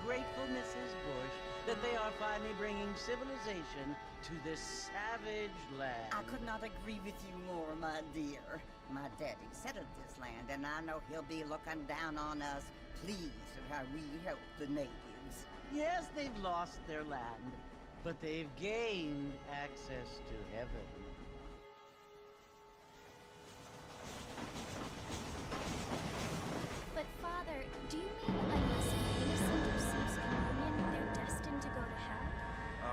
grateful Mrs. Bush that they are finally bringing civilization to this savage land. I could not agree with you more, my dear. My daddy settled this land, and I know he'll be looking down on us, pleased at how we help the natives. Yes, they've lost their land, but they've gained access to heaven. But Father, do you mean unless an innocent receives communion, they're destined to go to hell?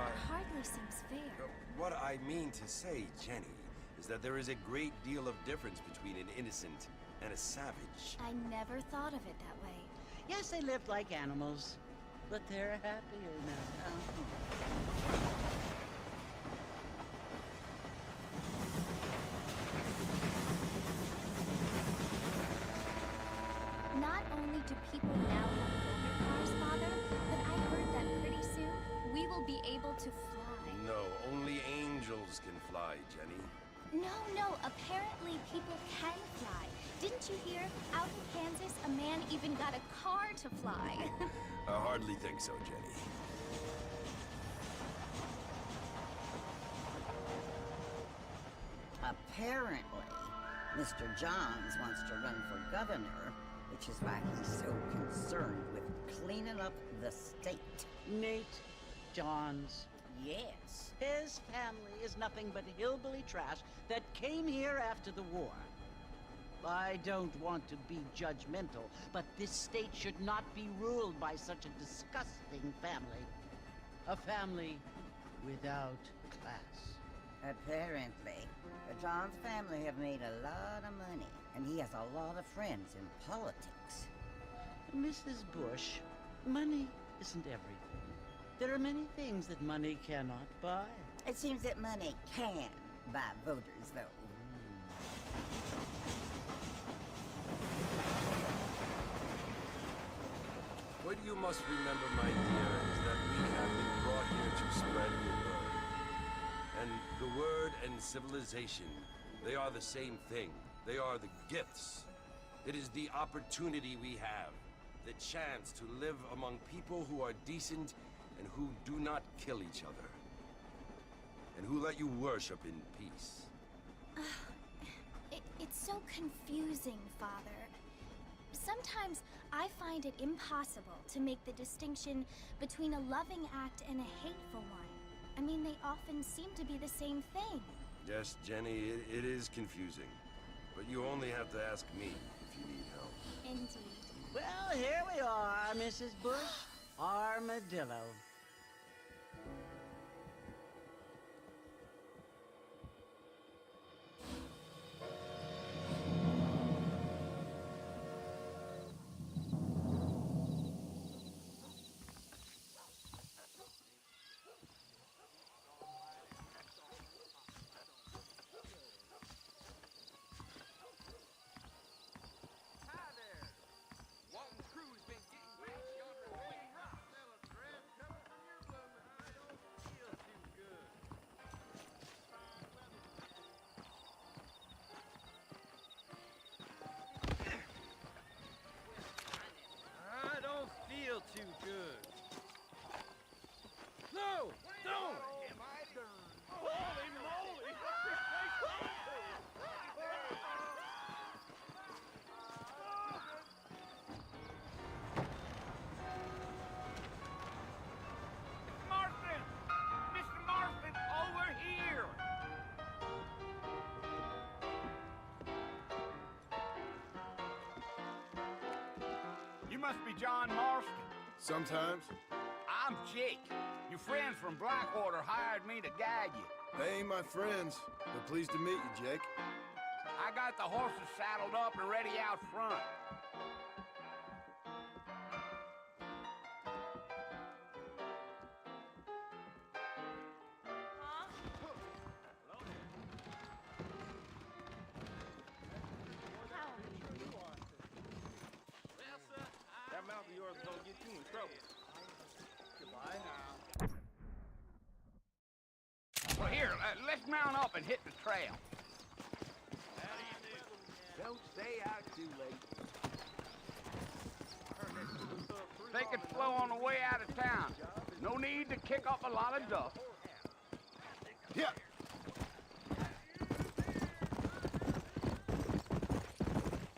It hardly seems fair. What I mean to say, Jenny, is that there is a great deal of difference between an innocent and a savage. I never thought of it that way. Yes, they lived like animals, but they're happier now. Not only do people now have motor cars, Father, but I heard that pretty soon we will be able to fly. No, only angels can fly, Jenny. No, apparently people can fly. Didn't you hear? Out in Kansas, a man even got a car to fly. I hardly think so, Jenny. Apparently, Mr. Johns wants to run for governor, which is why he's so concerned with cleaning up the state. Nate Johns. Yes. His family is nothing but hillbilly trash that came here after the war. I don't want to be judgmental, but this state should not be ruled by such a disgusting family. A family without class. Apparently, the Johns family have made a lot of money, and he has a lot of friends in politics. Mrs. Bush, money isn't everything. There are many things that money cannot buy. It seems that money can buy voters, though. What you must remember, my dear, is that we have been brought here to spread the word. And the word and civilization, they are the same thing. They are the gifts. It is the opportunity we have, the chance to live among people who are decent and who do not kill each other, and who let you worship in peace. It's so confusing, Father. Sometimes I find it impossible to make the distinction between a loving act and a hateful one. I mean, they often seem to be the same thing. Yes, Jenny, it is confusing. But you only have to ask me if you need help. Indeed. Well, here we are, Mrs. Bush. Armadillo. Too good. No! Don't! Holy moly! Marston! Mr. Marston, over here! You must be John Marston. Sometimes. I'm Jake. Your friends from Blackwater hired me to guide you. They ain't my friends, but pleased to meet you, Jake. I got the horses saddled up and ready out front. That mouth of yours is gonna get you in trouble. Goodbye now. Well, here, let's mount up and hit the trail. How do you do? Don't stay out too late. They could flow on the way out of town. No need to kick up a lot of dust. Yeah.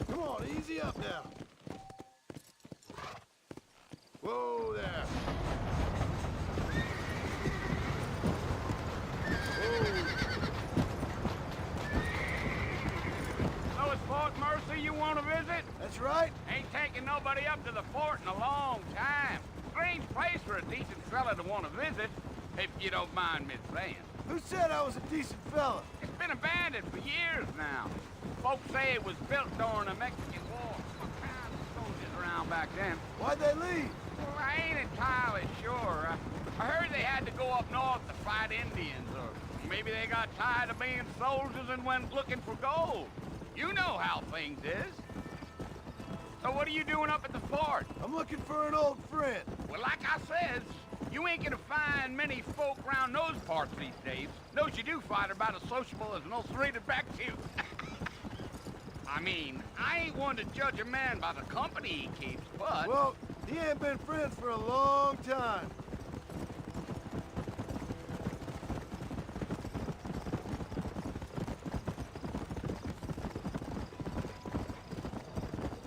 Come on, easy up now. Whoa there. So it's Fort Mercy you want to visit? That's right. Ain't taking nobody up to the fort in a long time. Strange place for a decent fella to want to visit, if you don't mind me saying. Who said I was a decent fella? It's been abandoned for years now. Folks say it was built during the Mexican War. What kind of soldiers around back then? Why'd they leave? Well, I ain't entirely sure. I heard they had to go up north to fight Indians, or maybe they got tired of being soldiers and went looking for gold. You know how things is. So what are you doing up at the fort? I'm looking for an old friend. Well, like I says, you ain't gonna find many folk around those parts these days. Those you do find are about as sociable as an ulcerated back tooth. I mean, I ain't one to judge a man by the company he keeps, but... Well, he ain't been friends for a long time.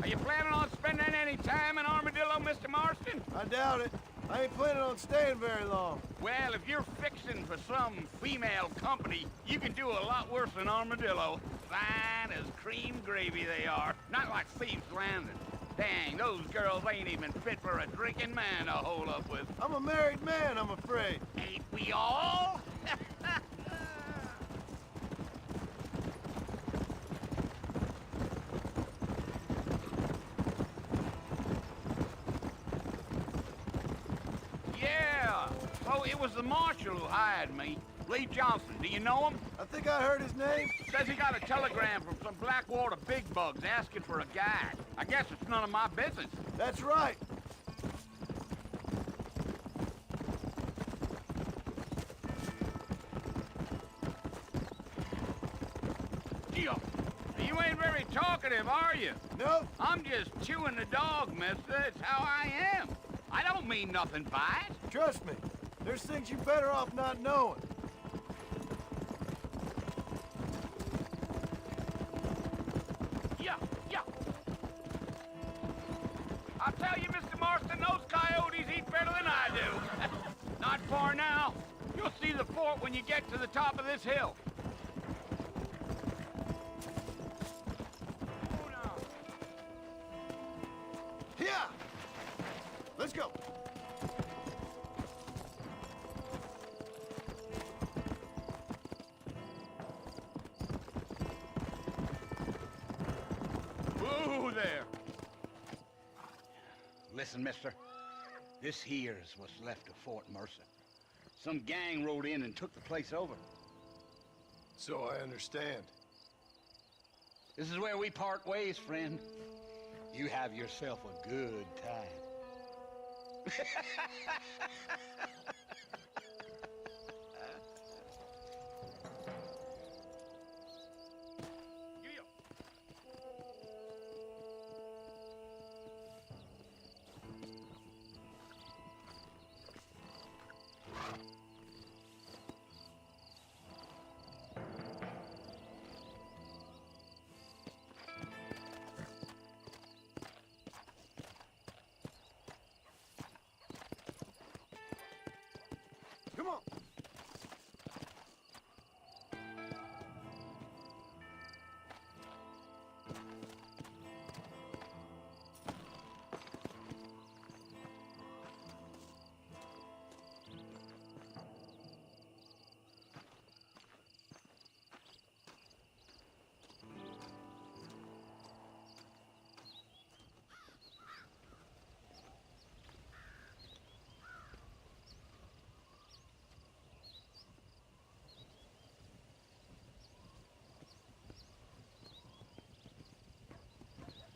Are you planning on spending any time in Armadillo, Mr. Marston? I doubt it. I ain't planning on staying very long. Well, if you're fixing for some female company, you can do a lot worse than Armadillo. Fine as cream gravy they are. Not like Thieves' Landing. Dang, those girls ain't even fit for a drinking man to hold up with. I'm a married man, I'm afraid. Ain't we all? Yeah. Oh, it was the marshal who hired me. Lee Johnson, do you know him? I think I heard his name. Says he got a telegram from some Blackwater big bugs asking for a guide. I guess it's none of my business. That's right. Gio, you ain't very talkative, are you? No, I'm just chewing the dog, mister. It's how I am. I don't mean nothing by it. trust me. There's things you're better off not knowing. Yeah, yeah. I'll tell you, Mr. Marston, those coyotes eat better than I do. Not far now. You'll see the fort when you get to the top of this hill. Oh, no. Here! Let's go. Whoa there. Listen, mister. This here's what's left of Fort Mercer. Some gang rode in and took the place over. So I understand. This is where we part ways, friend. You have yourself a good time. Come on.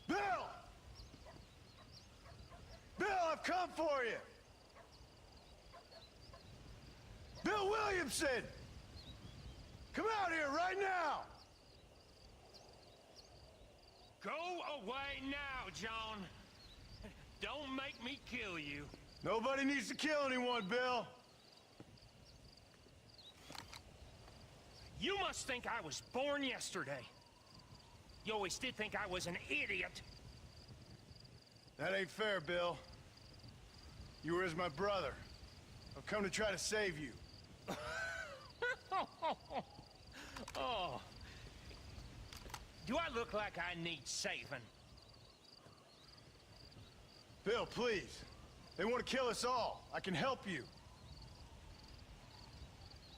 Bill! Bill, I've come for you! Bill Williamson! Come out here right now! Go away now, John. don't make me kill you. Nobody needs to kill anyone, Bill. You must think I was born yesterday. You always did think I was an idiot. That ain't fair, Bill. You were as my brother. I've come to try to save you. Oh. Do I look like I need saving? Bill, please. They want to kill us all. I can help you.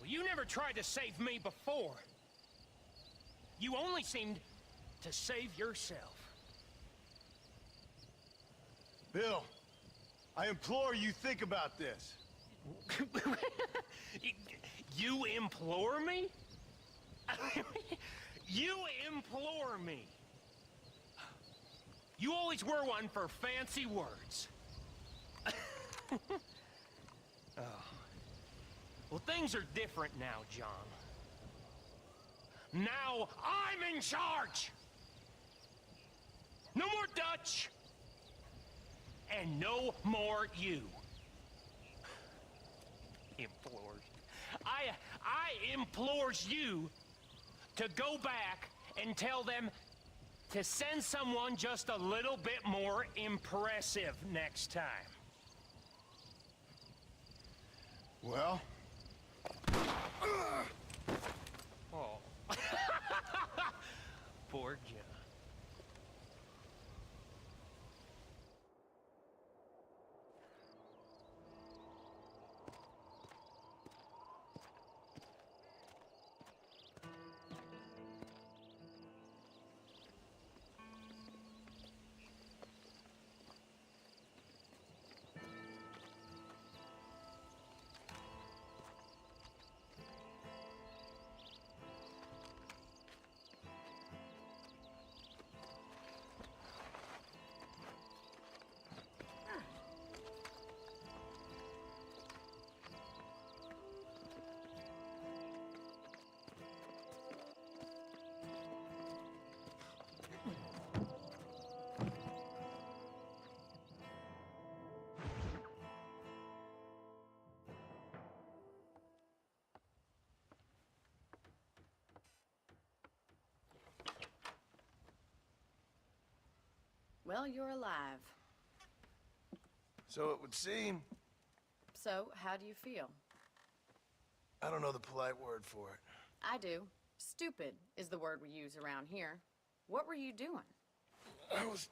Well, you never tried to save me before. You only seemed to save yourself. Bill, I implore you, think about this. You implore me? You implore me. You always were one for fancy words. Oh. Well, things are different now, John. Now I'm in charge! No more Dutch! And no more you. Implores. I implores you to go back and tell them to send someone just a little bit more impressive next time. Well? Oh. Poor John. Well, you're alive. So it would seem. So, how do you feel? I don't know the polite word for it. I do. Stupid is the word we use around here. What were you doing? I was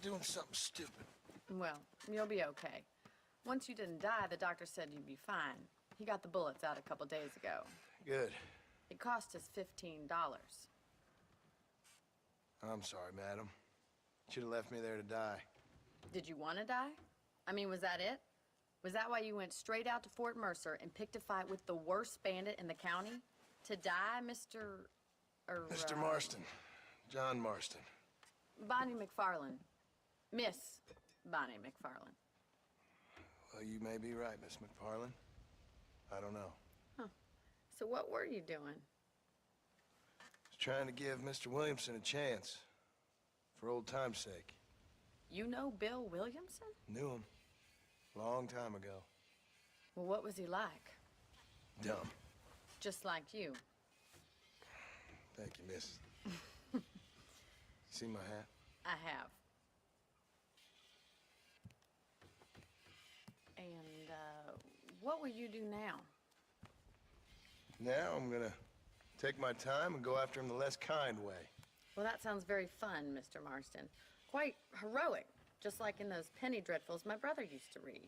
doing something stupid. Well, you'll be okay. Once you didn't die, the doctor said you'd be fine. He got the bullets out a couple days ago. Good. It cost us $15. I'm sorry, madam. Should have left me there to die. Did you want to die? I mean, was that it? Was that why you went straight out to Fort Mercer and picked a fight with the worst bandit in the county? To die, Mr. Mr. Marston. John Marston. Bonnie McFarland. Miss Bonnie McFarland. Well, you may be right, Miss McFarland. I don't know. Huh. So what were you doing? Just trying to give Mr. Williamson a chance. For old time's sake. You know Bill Williamson? Knew him. Long time ago. Well, what was he like? Dumb. Just like you. Thank you, miss. You see my hat? I have. And, what will you do now? Now I'm gonna take my time and go after him the less kind way. Well, that sounds very fun, Mr. Marston. Quite heroic, just like in those penny dreadfuls my brother used to read.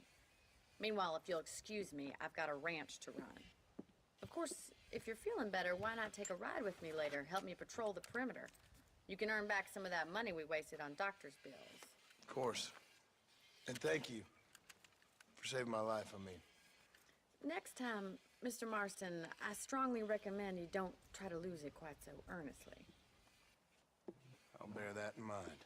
Meanwhile, if you'll excuse me, I've got a ranch to run. Of course, if you're feeling better, why not take a ride with me later? Help me patrol the perimeter. You can earn back some of that money we wasted on doctor's bills. Of course. And thank you for saving my life, I mean. Next time, Mr. Marston, I strongly recommend you don't try to lose it quite so earnestly. I'll bear that in mind.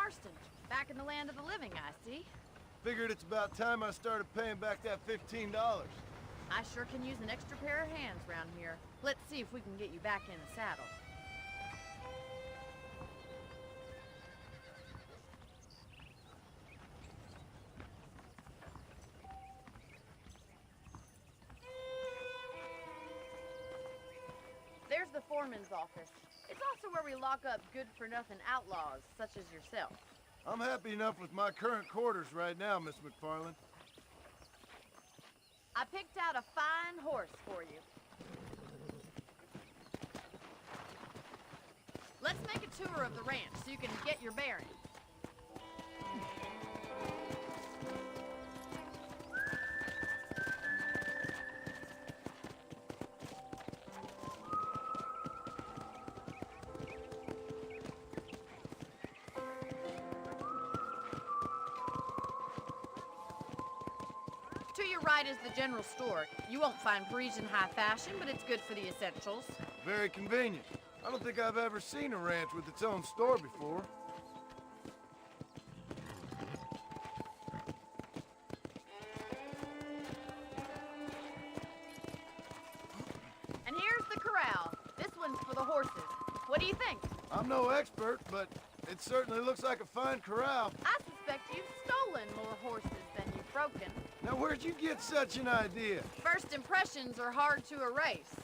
Marston. Back in the land of the living, I see. Figured it's about time I started paying back that $15. I sure can use an extra pair of hands around here. Let's see if we can get you back in the saddle. There's the foreman's office. It's also where we lock up good-for-nothing outlaws, such as yourself. I'm happy enough with my current quarters right now, Miss McFarland. I picked out a fine horse for you. Let's make a tour of the ranch so you can get your bearings. To your right is the general store. You won't find Parisian high fashion, but it's good for the essentials. Very convenient. I don't think I've ever seen a ranch with its own store before. And here's the corral. This one's for the horses. What do you think? I'm no expert, but it certainly looks like a fine corral. I suspect you've stolen more horses than you've broken. Now, where'd you get such an idea? First impressions are hard to erase.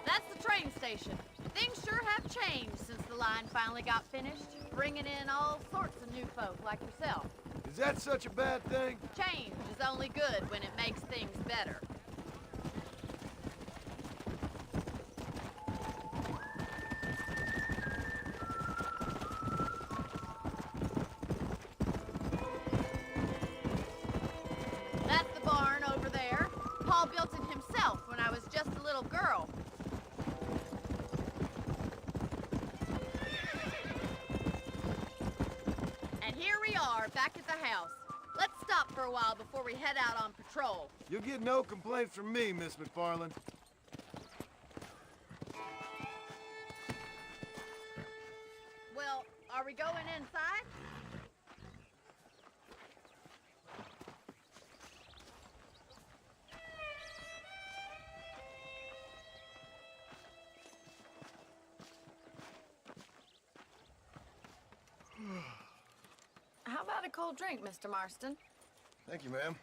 That's the train station. Things sure have changed since the line finally got finished, bringing in all sorts of new folk like yourself. Is that such a bad thing? Change is only good when it makes things better. That's the barn over there. Paul built it himself when I was just a little girl. And here we are, back at the house. Let's stop for a while before we head out on patrol. You'll get no complaints from me, Miss McFarland. Well, are we going inside? How about a cold drink, Mr. Marston? Thank you, ma'am.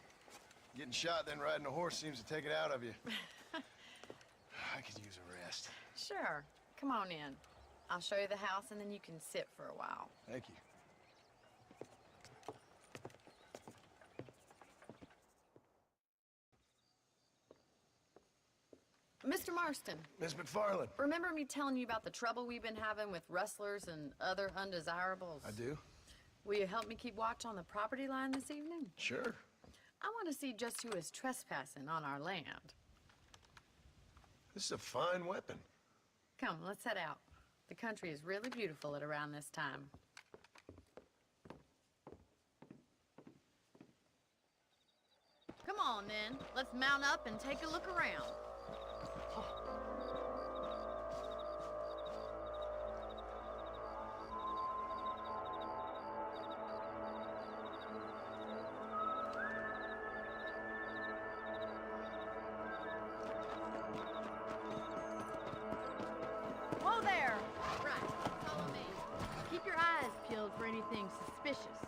Getting shot, then riding a horse seems to take it out of you. I could use a rest. Sure. Come on in. I'll show you the house, and then you can sit for a while. Thank you. Mr. Marston, Miss McFarland. remember me telling you about the trouble we've been having with rustlers and other undesirables? I do? Will you help me keep watch on the property line this evening? Sure. I want to see just who is trespassing on our land. This is a fine weapon. Come, let's head out. The country is really beautiful at around this time. Come on, then. Let's mount up and take a look around. Whoa there! Right, follow me. Keep your eyes peeled for anything suspicious.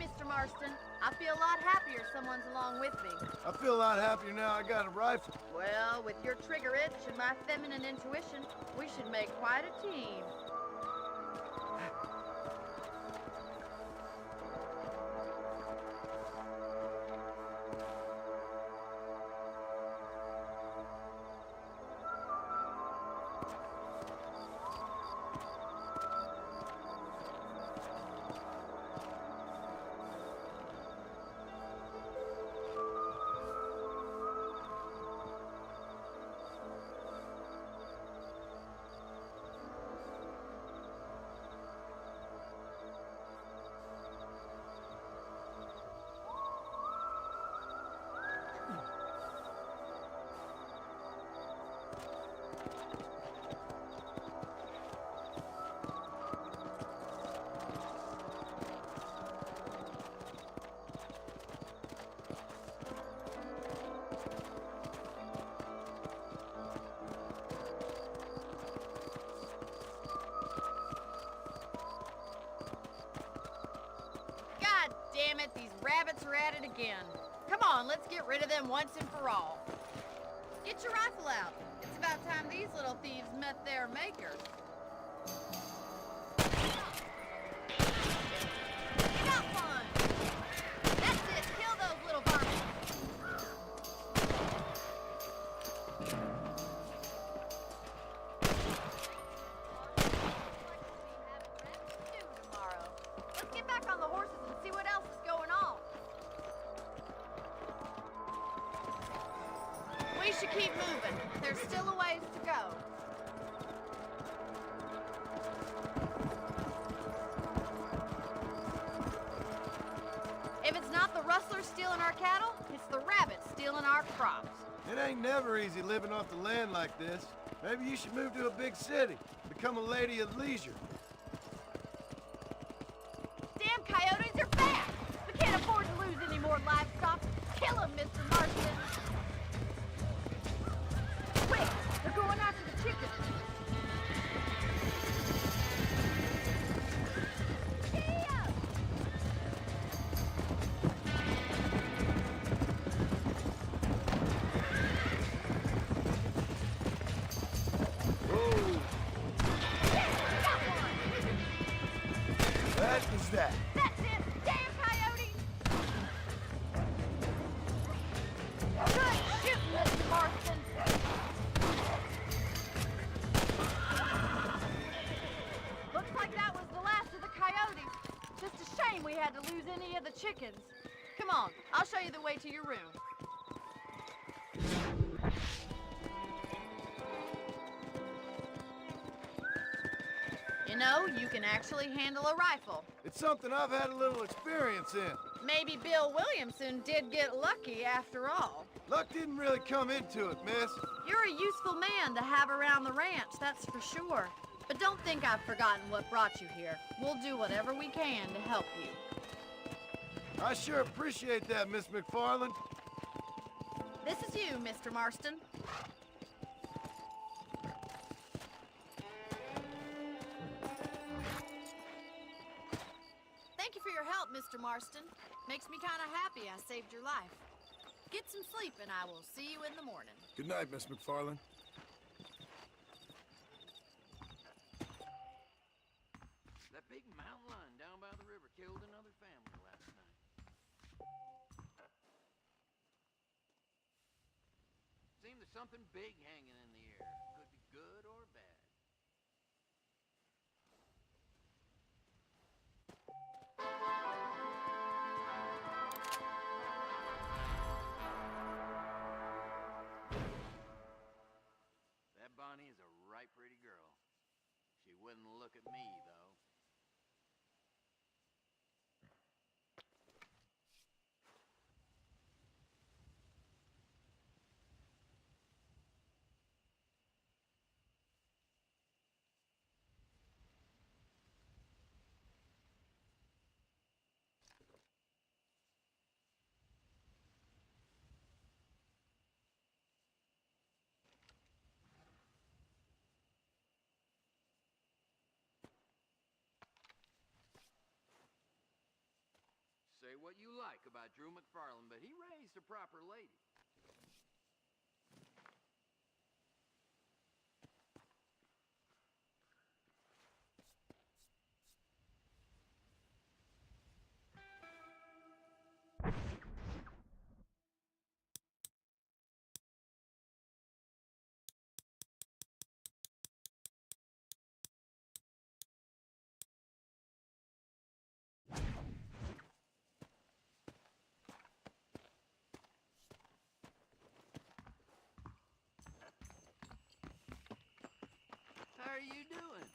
Mr. Marston. I feel a lot happier someone's along with me. I feel a lot happier now I got a rifle. Well, with your trigger itch and my feminine intuition, we should make quite a team. God damn it, these rabbits are at it again. Come on, let's get rid of them once and for all. Get your rifle out. It's about time these little thieves met their maker. Got one! That's it, kill those little varmints. Tomorrow. Let's get back on the horses and see what else is going on. We should keep moving. There's still a ways to go. If it's not the rustlers stealing our cattle, it's the rabbits stealing our crops. It ain't never easy living off the land like this. Maybe you should move to a big city. Become a lady of leisure. Damn coyotes are back! We can't afford to lose any more livestock. Kill them, Mr. Marston! Quick! They're going after the chickens! Giddy up! Whoa! Got one! That is that. That's it! Damn coyotes! Good shoot, Mr. Marston! Looks like that was the last of the coyotes. Just a shame we had to lose any of the chickens. Come on, I'll show you the way to your room. You know, you can actually handle a rifle. It's something I've had a little experience in. Maybe Bill Williamson did get lucky after all. Luck didn't really come into it, miss. You're a useful man to have around the ranch, that's for sure. But don't think I've forgotten what brought you here. We'll do whatever we can to help you. I sure appreciate that, Miss McFarland. This is you, Mr. Marston. Thank you for your help, Mr. Marston. Makes me kind of happy I saved your life. Get some sleep and I will see you in the morning. Good night, Miss McFarland. That big mountain lion down by the river killed another family last night. Seemed there's something big hanging in the air. Could be good or bad. That Bonnie is a right pretty girl. She wouldn't look at me, though. what you like about Drew McFarland, but he raised a proper lady. How are you doing?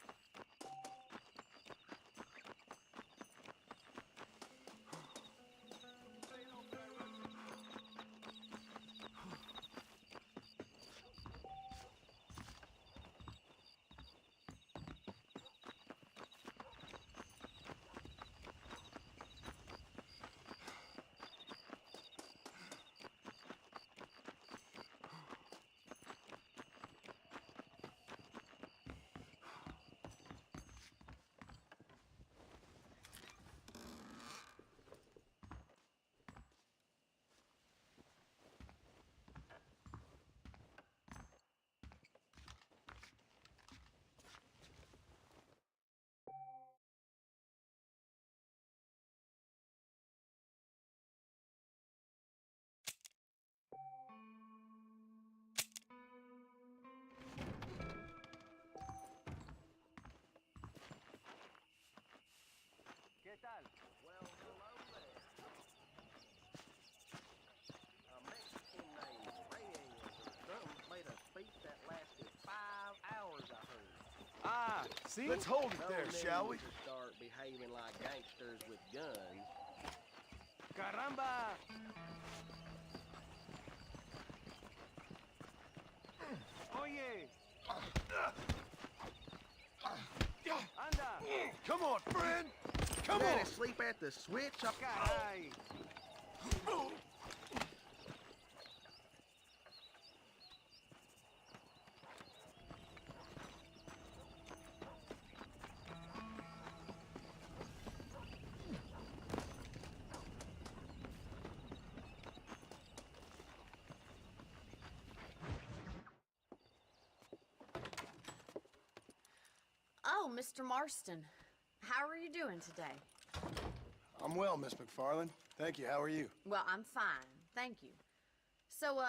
¿Qué tal? Well, hello there. A Mexican named Reyes or something made a speech that lasted 5 hours, I heard. Ah, see? Let's hold it there, Told them shall we? to start behaving like gangsters with guns. Caramba! Oye! Anda! Come on, friend! Come Man, on! asleep at the switch? Caray! Oh, Mr. Marston. How are you doing today? I'm well, Miss McFarland. Thank you. How are you? Well, I'm fine. Thank you. So,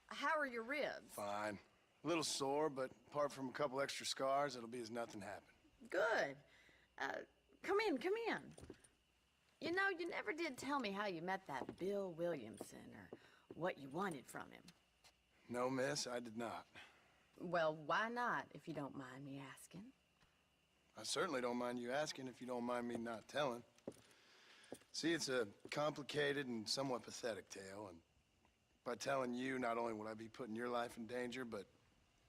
how are your ribs? Fine. A little sore, but apart from a couple extra scars, it'll be as nothing happened. Good. Come in, come in. You know, you never did tell me how you met that Bill Williamson or what you wanted from him. No, miss, I did not. Well, why not, if you don't mind me asking? I certainly don't mind you asking if you don't mind me not telling. See, it's a complicated and somewhat pathetic tale, and by telling you, not only would I be putting your life in danger, but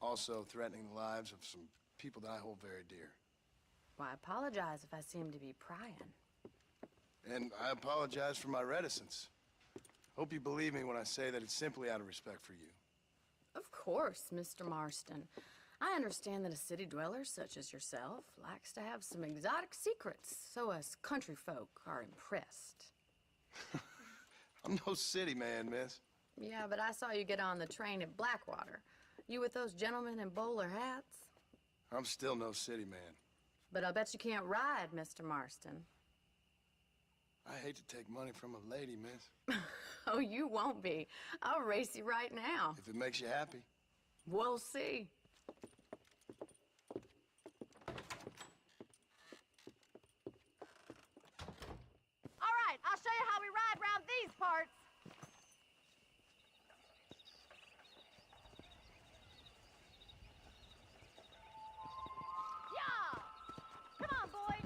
also threatening the lives of some people that I hold very dear. Well, I apologize if I seem to be prying. And I apologize for my reticence. Hope you believe me when I say that it's simply out of respect for you. Of course, Mr. Marston. I understand that a city dweller such as yourself likes to have some exotic secrets, so us country folk are impressed. I'm no city man, miss. Yeah, but I saw you get on the train at Blackwater. You with those gentlemen in bowler hats? I'm still no city man. But I bet you can't ride, Mr. Marston. I hate to take money from a lady, miss. Oh, you won't be. I'll race you right now. If it makes you happy. We'll see. All right, I'll show you how we ride around these parts. Yeah! Come on, boy.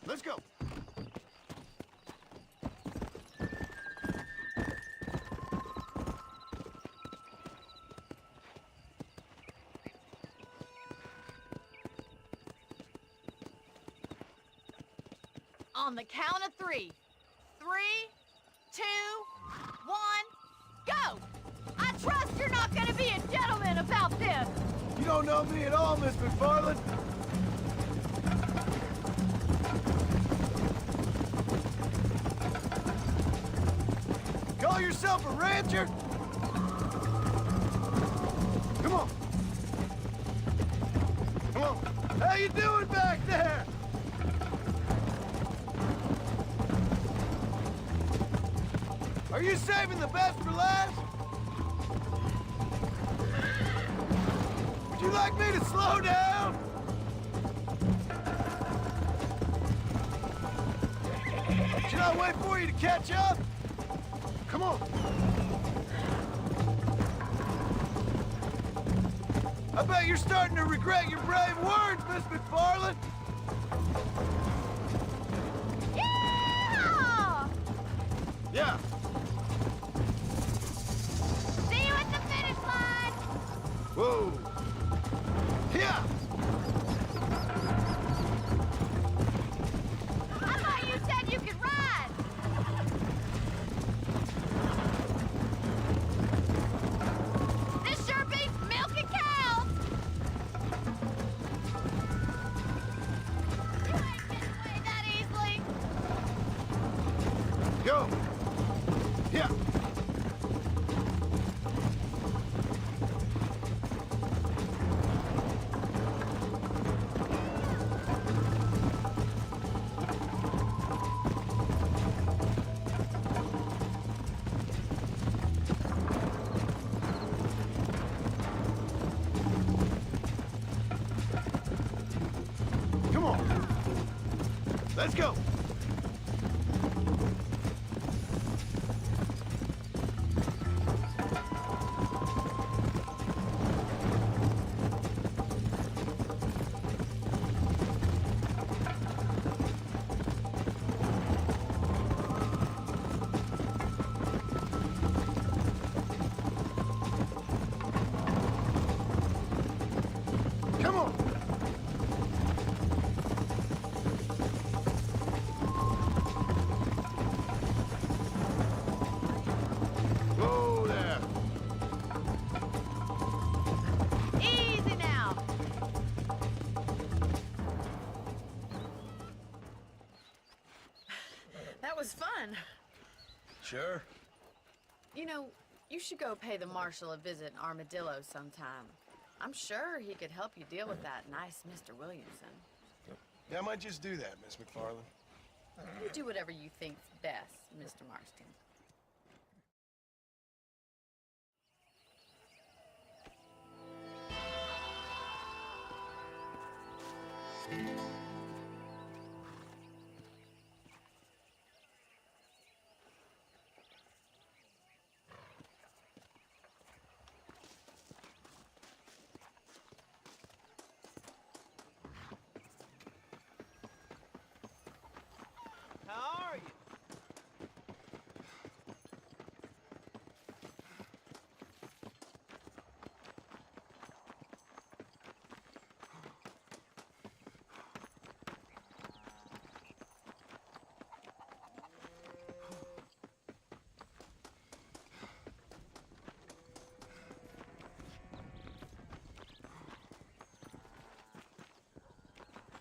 Let's go. On the count of 3. 3, 2, 1, go! don't know me at all, Miss McFarland. Call yourself a rancher? Come on. Come on. How you doing back there? Are you saving the best for last? Would you like me to slow down? Should I wait for you to catch up? Come on. I bet you're starting to regret your brave words, Miss McFarland. Yeah! Yeah. See you at the finish line! Whoa. Yeah. I thought you said you could ride! This sure beats milking cows! You ain't getting away that easily! Go. Yeah. Come on. Let's go. Come on. Whoa there. Easy now! That was fun. Sure. You know, you should go pay the marshal a visit in Armadillo sometime. I'm sure he could help you deal with that nice Mr. Williamson. Yeah, I might just do that, Miss McFarland. You do whatever you think's best, Mr. Marston. How are you?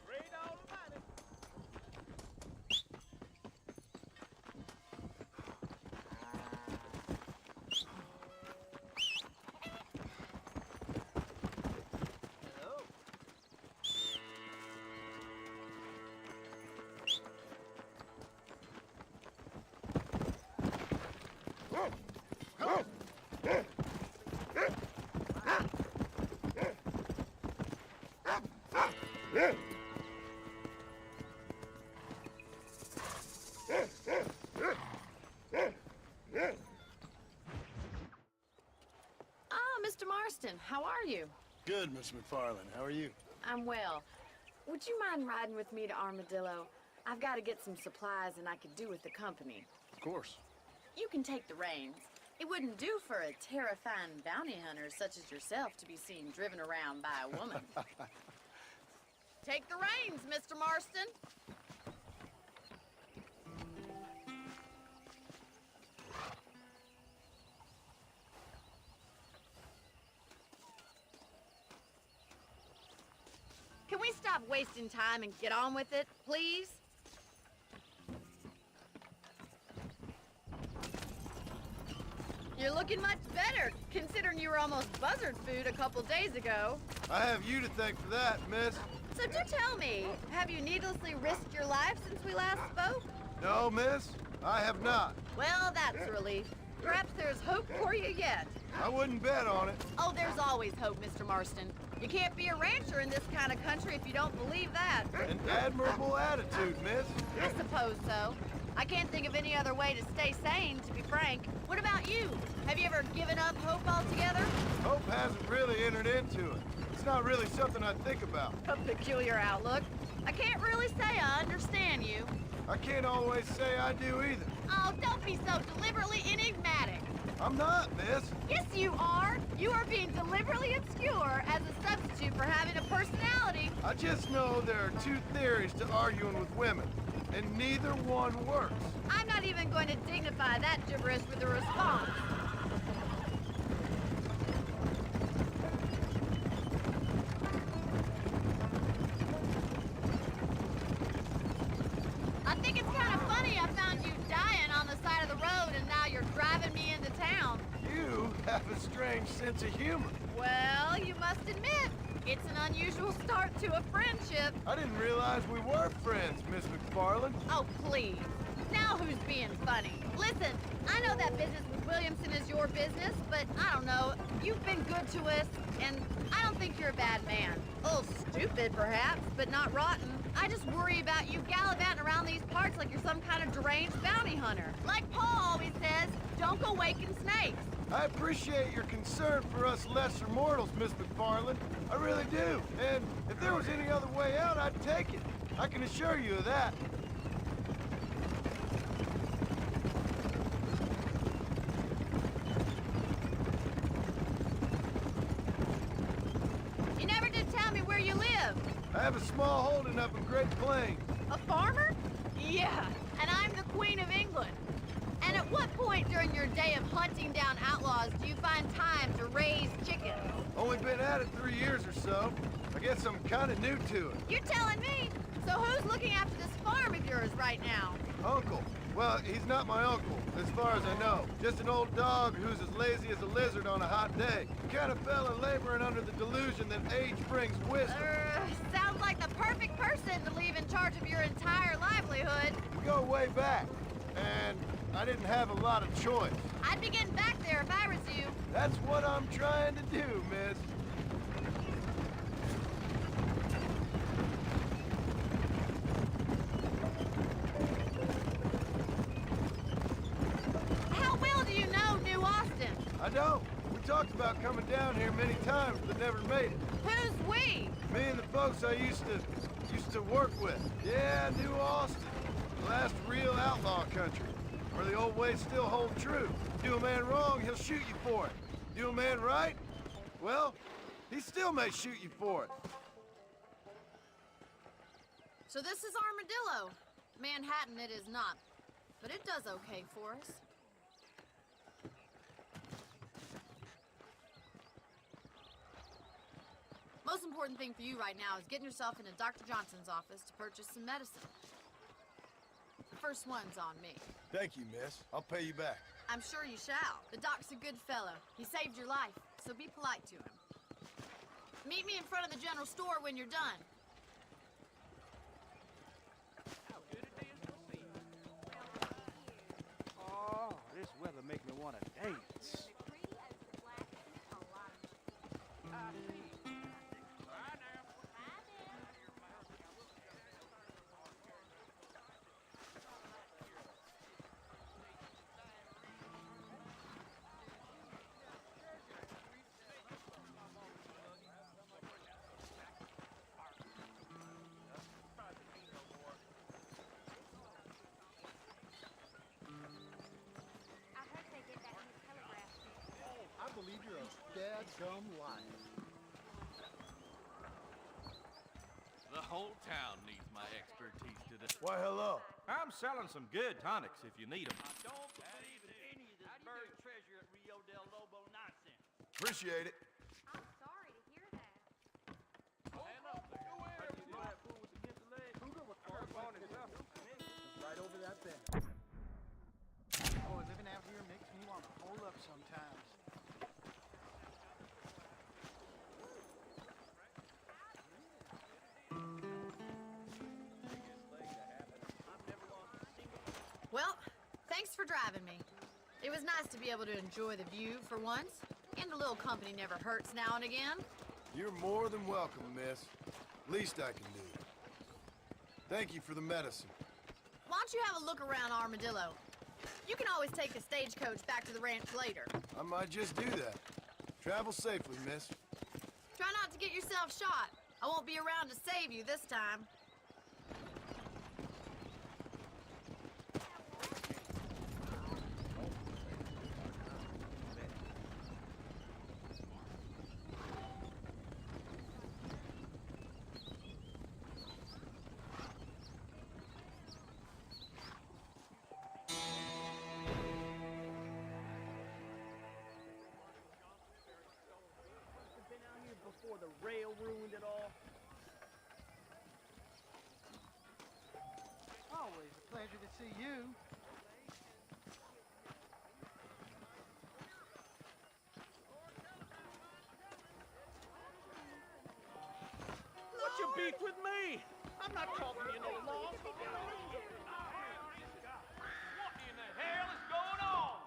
Great almighty. Hello. Ah, Mr. Marston, how are you? Good, Miss McFarland. How are you? I'm well. Would you mind riding with me to Armadillo? I've got to get some supplies and I could do with the company. Of course. You can take the reins. It wouldn't do for a terrifying bounty hunter such as yourself to be seen driven around by a woman. Take the reins, Mr. Marston. we stop wasting time and get on with it, please? You're looking much better, considering you were almost buzzard food a couple days ago. I have you to thank for that, miss. So do tell me, have you needlessly risked your life since we last spoke? No, miss, I have not. Well, that's a relief. Perhaps there's hope for you yet. I wouldn't bet on it. Oh, there's always hope, Mr. Marston. You can't be a rancher in this kind of country if you don't believe that. An admirable attitude, miss. I suppose so. I can't think of any other way to stay sane, to be frank. What about you? Have you ever given up hope altogether? Hope hasn't really entered into it. It's not really something I think about. A peculiar outlook. I can't really say I understand you. I can't always say I do either. Oh, don't be so deliberately enigmatic. I'm not, miss. Yes, you are. You are being deliberately obscure as a substitute for having a personality. I just know there are two theories to arguing with women, and neither one works. I'm not even going to dignify that gibberish with a response. I think it's kind of funny I found you dying on the side of the road and now you're driving me into town. You have a strange sense of humor. Well, you must admit, it's an unusual start to a friendship. I didn't realize we were friends, Miss McFarland. Oh, please. Now who's being funny? Listen, I know that business with Williamson is your business, but I don't know. You've been good to us, and I don't think you're a bad man. A little stupid, perhaps, but not rotten. I just worry about you gallivanting around these parts like you're some kind of deranged bounty hunter. Like Paul always says, don't go waking snakes. I appreciate your concern for us lesser mortals, Miss McFarland. I really do. And if there was any other way out, I'd take it. I can assure you of that. You never did tell me where you live. I have a small holding up in Great Plains. A farmer? Yeah, and I'm the Queen of England. And at what point during your day of hunting down outlaws do you find time to raise chickens? Only been at it 3 years or so. I guess I'm kind of new to it. You're telling me? So who's looking after this farm of yours right now? Uncle. Well, he's not my uncle, as far as I know. Just an old dog who's as lazy as a lizard on a hot day. The kind of fella laboring under the delusion that age brings wisdom. Sounds like the perfect person to leave in charge of your entire livelihood. We go way back, and I didn't have a lot of choice. I'd be getting back there if I was you. That's what I'm trying to do, miss. How well do you know New Austin? I don't. We talked about coming down here many times, but never made it. Who's we? Me and the folks I used to work with. Yeah, New Austin. The last real outlaw country, where the old ways still hold true. Do a man wrong, he'll shoot you for it. Do a man right, well, he still may shoot you for it. So this is Armadillo. Manhattan it is not, but it does okay for us. Most important thing for you right now is getting yourself into Dr. Johnson's office to purchase some medicine. The first one's on me. Thank you, miss. I'll pay you back. I'm sure you shall. The doc's a good fellow. He saved your life, so be polite to him. Meet me in front of the general store when you're done. Oh, this weather make me want to dance. I believe you're a dadgum liar. The whole town needs my expertise today. Why, hello. I'm selling some good tonics if you need them. I don't believe in any of this buried treasure at Rio del Lobo nonsense. Appreciate it. I'm sorry to hear that. Hand up there. for driving me. It was nice to be able to enjoy the view for once, and a little company never hurts now and again. You're more than welcome, miss. Least I can do. Thank you for the medicine. Why don't you have a look around Armadillo? You can always take the stagecoach back to the ranch later. I might just do that. Travel safely, miss. Try not to get yourself shot. I won't be around to save you this time. Before the rail ruined it all. Always a pleasure to see you. What's your beef with me? I'm not talking to you no law. What in the hell is going on?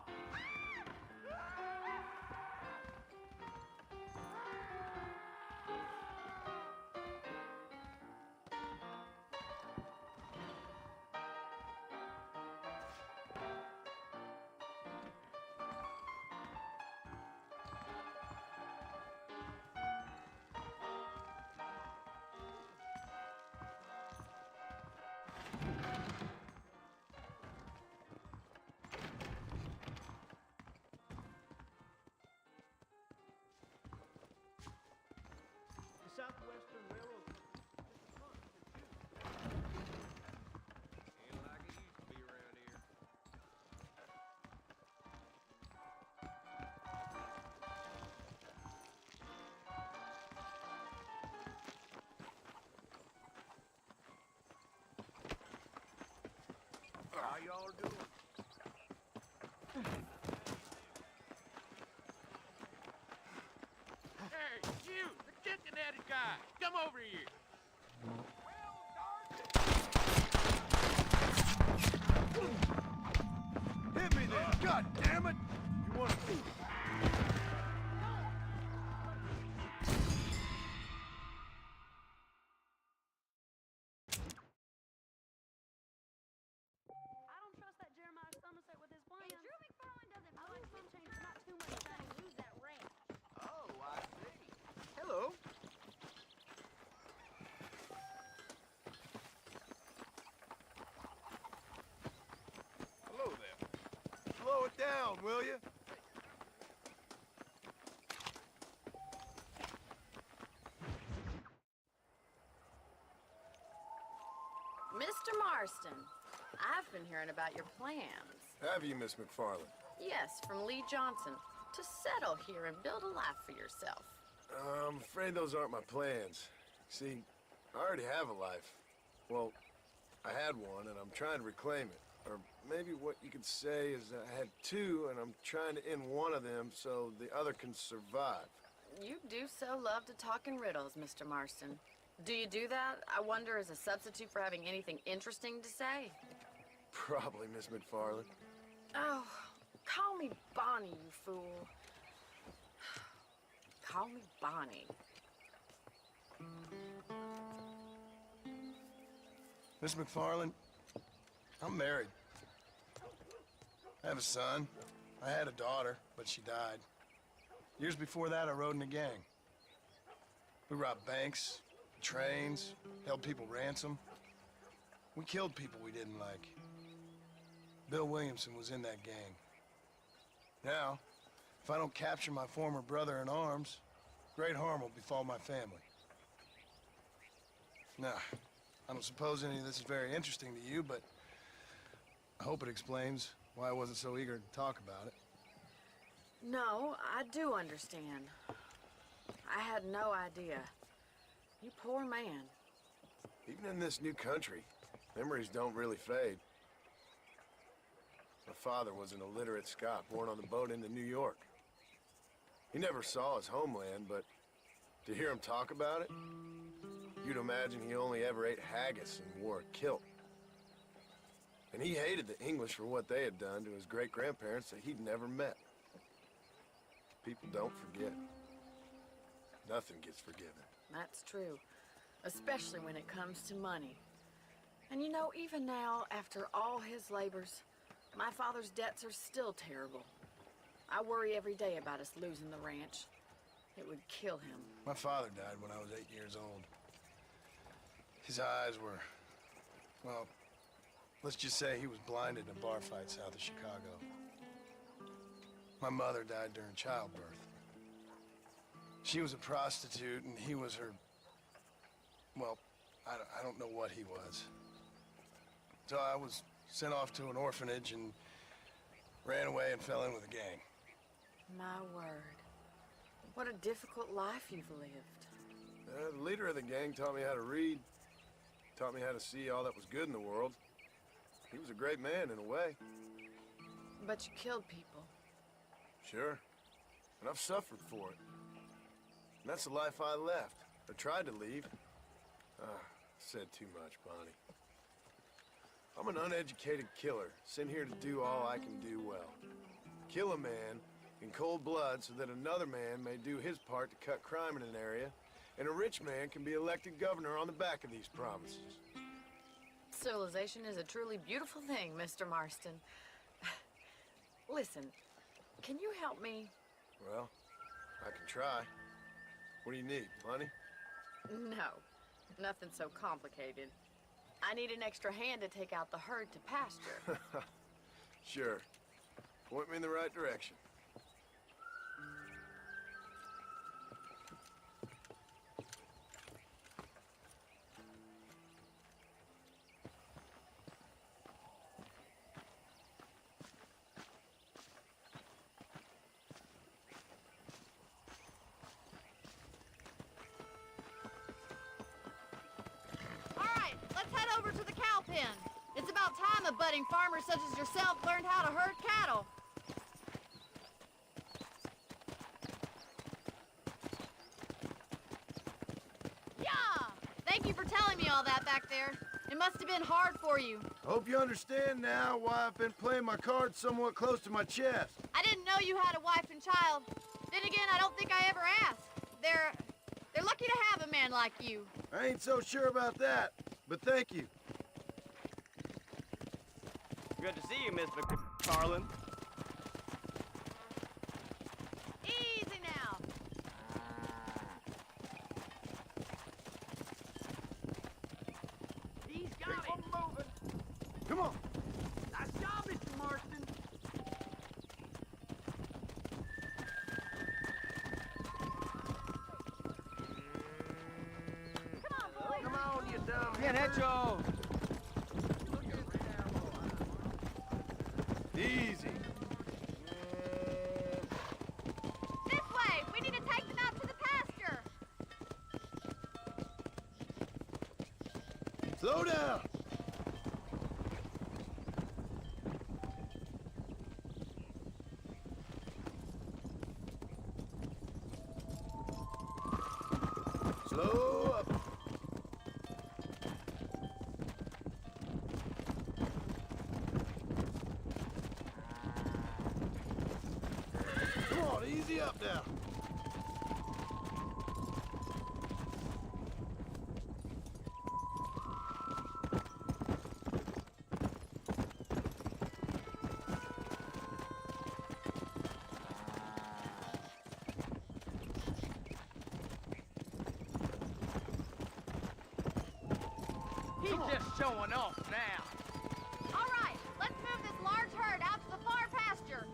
The Southwestern Railroad. Ain't like it used to be around here. How y'all doing? Hey, you, the Cincinnati guy, come over here. Hit me then! God damn it! You want to... I don't trust that Jeremiah Somerset with his plans. If Drew McFarlane doesn't find some change, it's not too much time to lose that ranch. Oh, I see. Hello. Hello there. Slow it down, will you? Mr. Marston, I've been hearing about your plans. Have you, Miss McFarland? Yes, from Lee Johnson, to settle here and build a life for yourself. I'm afraid those aren't my plans. See, I already have a life. Well, I had one, and I'm trying to reclaim it. Or maybe what you could say is I had two, and I'm trying to end one of them so the other can survive. You do so love to talk in riddles, Mr. Marston. Do you do that, I wonder, as a substitute for having anything interesting to say? Probably, Miss McFarland. Oh, call me Bonnie, you fool. Call me Bonnie. Miss McFarland, I'm married. I have a son. I had a daughter, but she died. Years before that, I rode in a gang. We robbed banks, trains, held people ransom. We killed people we didn't like. Bill Williamson was in that gang. Now, if I don't capture my former brother in arms, great harm will befall my family. Now, I don't suppose any of this is very interesting to you, but I hope it explains why I wasn't so eager to talk about it. No, I do understand. I had no idea. You poor man. Even in this new country, memories don't really fade. My father was an illiterate Scot born on the boat into New York. He never saw his homeland, but to hear him talk about it, you'd imagine he only ever ate haggis and wore a kilt. And he hated the English for what they had done to his great-grandparents that he'd never met. People don't forget. Nothing gets forgiven. That's true, especially when it comes to money. And you know, even now, after all his labors, my father's debts are still terrible. I worry every day about us losing the ranch. It would kill him. My father died when I was 8 years old. His eyes were, well, let's just say he was blinded in a bar fight south of Chicago. My mother died during childbirth. She was a prostitute, and he was her, well, I don't know what he was. So I was sent off to an orphanage and ran away and fell in with a gang. My word. What a difficult life you've lived. The leader of the gang taught me how to read, taught me how to see all that was good in the world. He was a great man in a way. But you killed people. Sure. And I've suffered for it. And that's the life I left, or tried to leave. Said too much, Bonnie. I'm an uneducated killer, sent here to do all I can do well. Kill a man in cold blood so that another man may do his part to cut crime in an area, and a rich man can be elected governor on the back of these promises. Civilization is a truly beautiful thing, Mr. Marston. Listen, can you help me? Well, I can try. What do you need, money? No, nothing so complicated. I need an extra hand to take out the herd to pasture. Sure. Point me in the right direction. It's about time a budding farmer such as yourself learned how to herd cattle. Yeah! Thank you for telling me all that back there. It must have been hard for you. I hope you understand now why I've been playing my cards somewhat close to my chest. I didn't know you had a wife and child. Then again, I don't think I ever asked. They're lucky to have a man like you. I ain't so sure about that, but thank you. Good to see you, Miss McCarlin. Easy now. He's got it. Moving. Come on. Nice job, Mr. Marston. Come on, boys. Come on, you dumb Bien hecho. Easy. This way. We need to take them out to the pasture. Slow down. Slow up. Come on, easy up now. He's just showing off now. All right, let's move this large herd out to the far pasture.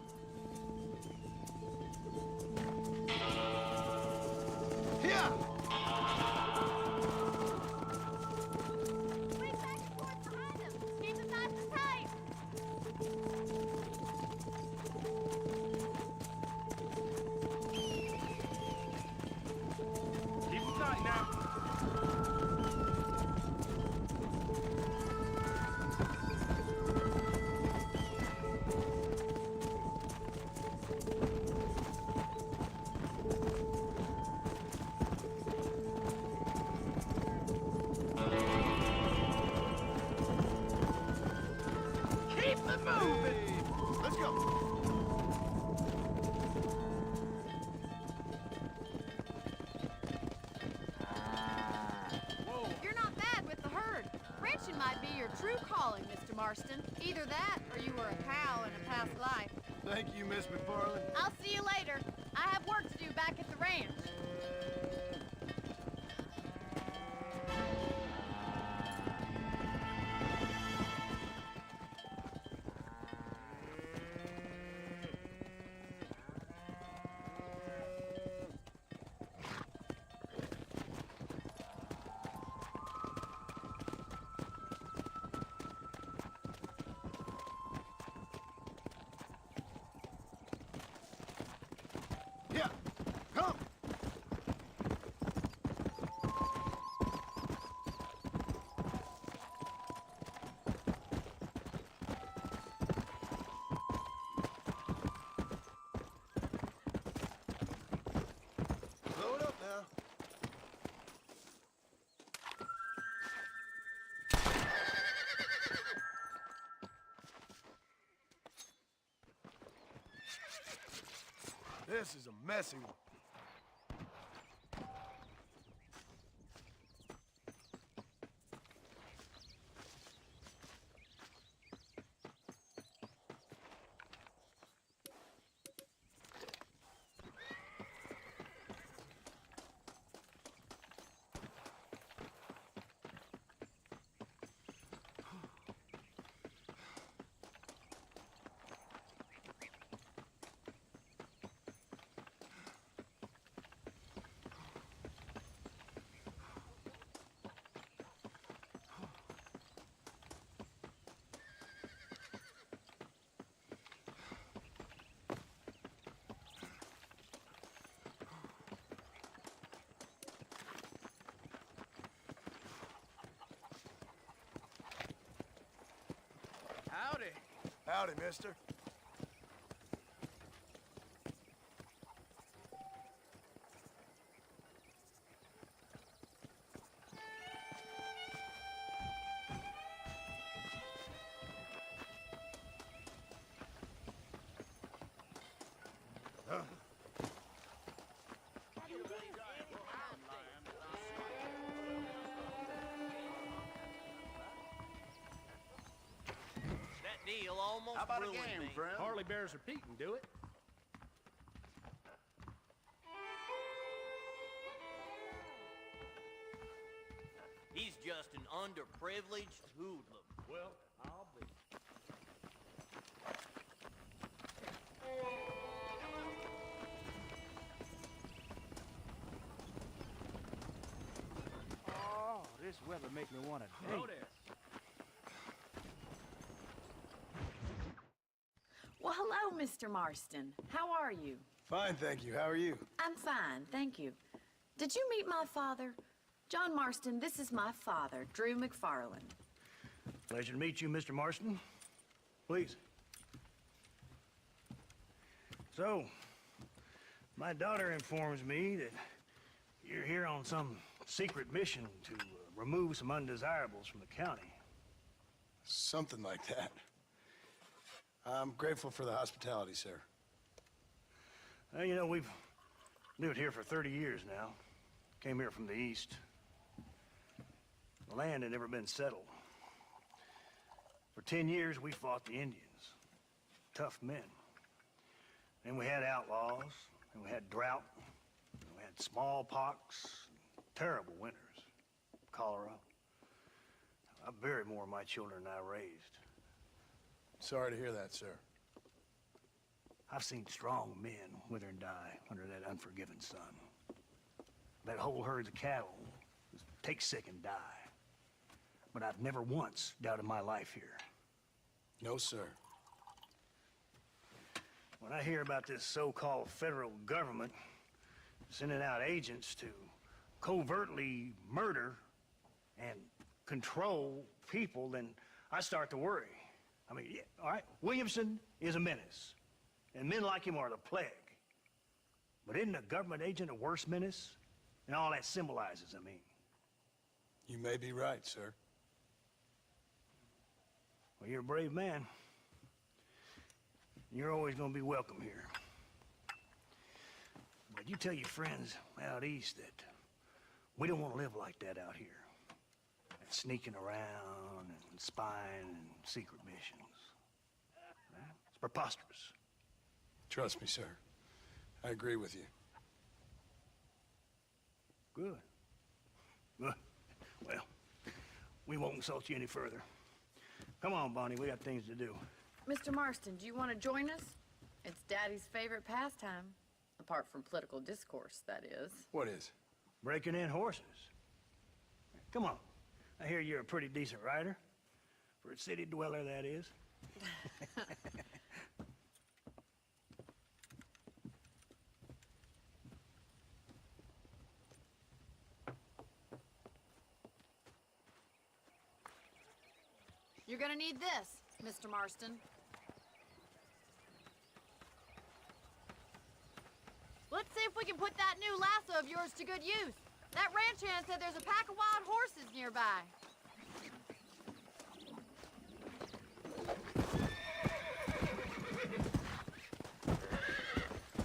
Here. Swing back and forth behind them. Keep them nice and tight. Keep it tight now. true calling, Mr. Marston. Either that, or you were a cow in a past life. Thank you, Miss McFarland. I'll see you later. I have work to do back at the ranch. Yeah, come! Blow it up now. This is a messy one. Howdy. Howdy, mister. That deal almost How about a ruined game, me. friend? Hardly bears repeating, do it? He's just an underprivileged hoodlum. Well, I'll be. Oh, this weather make me want to dance. Well, hello, Mr. Marston. How are you? Fine, thank you. How are you? I'm fine, thank you. Did you meet my father? John Marston, this is my father, Drew McFarland. Pleasure to meet you, Mr. Marston. Please. So, my daughter informs me that you're here on some secret mission to remove some undesirables from the county. Something like that. I'm grateful for the hospitality, sir. Well, you know, we've lived here for 30 years now. Came here from the east. The land had never been settled. For 10 years, we fought the Indians. Tough men. Then we had outlaws, and we had drought, and we had smallpox, terrible winters, cholera. I buried more of my children than I raised. Sorry to hear that, sir. I've seen strong men wither and die under that unforgiving sun. That whole herds of cattle just take sick and die. But I've never once doubted my life here. No, sir. When I hear about this so-called federal government sending out agents to covertly murder and control people, then I start to worry. I mean, yeah, all right, Williamson is a menace, and men like him are the plague. But isn't a government agent a worse menace? And all that symbolizes, I mean. You may be right, sir. Well, you're a brave man. You're always gonna be welcome here. But you tell your friends out east that we don't want to live like that out here. sneaking around and spying and secret missions. It's preposterous. Trust me, sir. I agree with you. Good. Good. Well, we won't insult you any further. Come on, Bonnie, we got things to do. Mr. Marston, do you want to join us? It's Daddy's favorite pastime. Apart from political discourse, that is. What is? Breaking in horses. Come on. I hear you're a pretty decent rider. For a city dweller, that is. You're gonna need this, Mr. Marston. Let's see if we can put that new lasso of yours to good use. That ranch hand said there's a pack of wild horses nearby.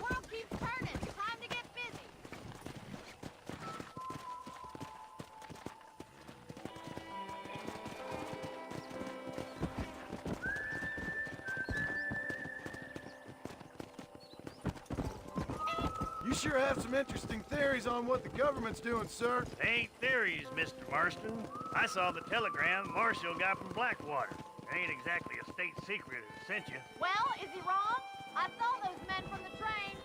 World keeps turning. Time to get busy. You sure have some interesting theories on what the government's doing, sir. They ain't theories, Mr. Marston. I saw the telegram Marshall got from Blackwater. It ain't exactly a state secret that sent you. Well, is he wrong? I saw those men from the train.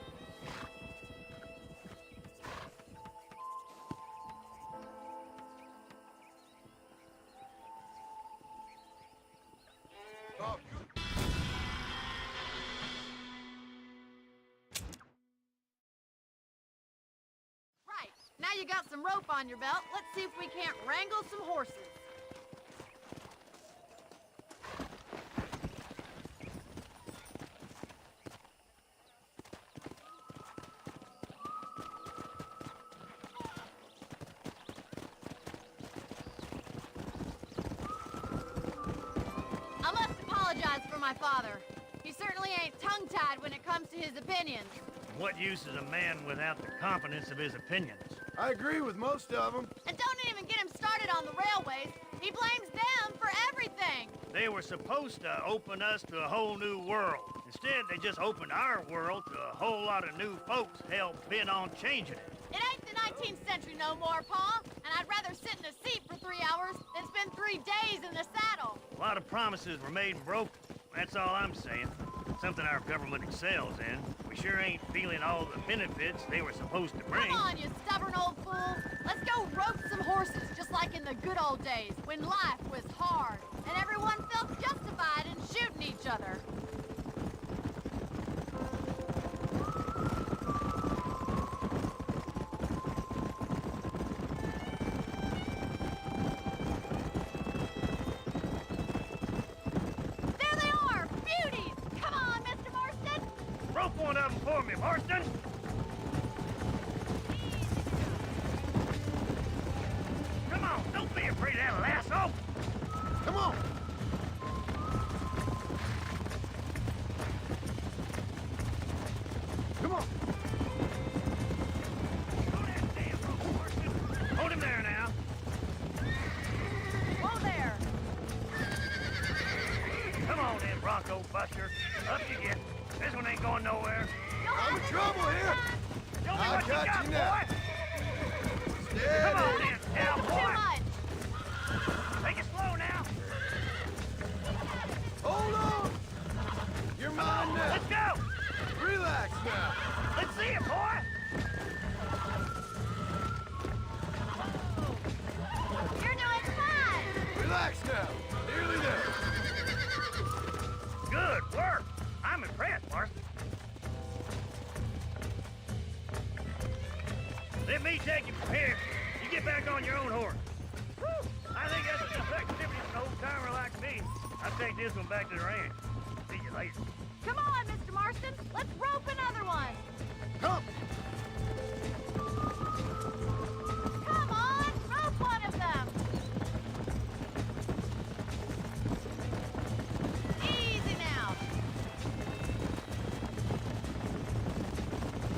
Oh, Right. Now you got some rope on your belt. Let's see if we can't wrangle some horses. I must apologize for my father. He certainly ain't tongue-tied when it comes to his opinions. What use is a man without the confidence of his opinions? I agree with most of them. And don't even get him started on the railways. He blames them for everything. They were supposed to open us to a whole new world. Instead, they just opened our world to a whole lot of new folks hell-bent on changing it. It ain't the 19th century no more, Pa. And I'd rather sit in a seat for 3 hours than spend 3 days in the saddle. A lot of promises were made and broken. That's all I'm saying. Something our government excels in. We sure ain't feeling all the benefits they were supposed to bring. Come on, you stubborn old fool. Let's go rope some horses just like in the good old days when life was hard and everyone felt justified in shooting each other. There they are! Beauties! Come on, Mr. Marston! Rope one of them for me, Marston! Come on, don't be afraid of that lasso! Come on! Come on! Hold that damn rope, Marston! Hold him there now! Whoa there! Come on then, Bronco Buster. Up you get. This one ain't going nowhere. I'm in trouble here! Show me I what you got got, you now. boy! Steady! Come on then, Too cowboy! much! Take it slow now! Hold on! You're mine now! Let's go! Relax now! Let's see it, boy! You're doing fine! Relax now! Nearly there! Good work! I'm impressed, Marston. Let me take you from here. You get back on your own horse. Whew. I think that's enough activity for an old-timer like me. I'll take this one back to the ranch. See you later. Come on, Mr. Marston. Let's rope another one. Come! Come on, rope one of them. Easy now.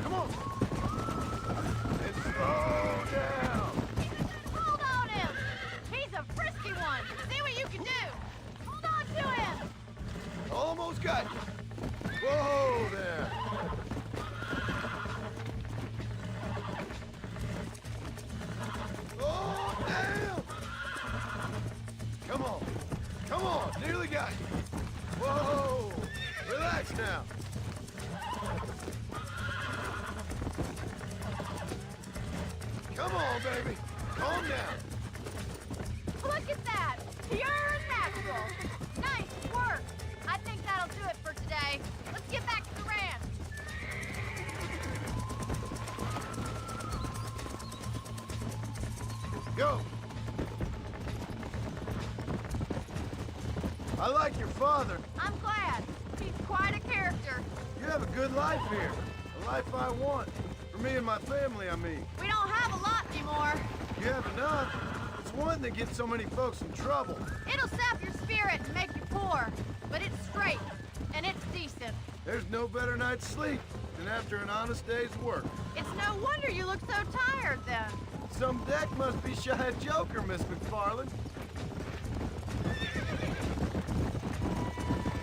Come on! And slow down! Hold on him. He's a frisky on, baby. Calm down. Look at that! Pure natural! Nice work! I think that'll do it for today. Let's get back to the ranch. Go. I like your father. I'm glad. He's quite a character. You have a good life here. A life I want. For me and my family, I mean. We don't have a lot anymore. You have enough. It's one that gets so many folks in trouble. It'll sap your spirit and make you poor. But it's straight. And it's decent. There's no better night's sleep than after an honest day's work. It's no wonder you look so tired then. Some deck must be shy of Joker, Miss McFarland.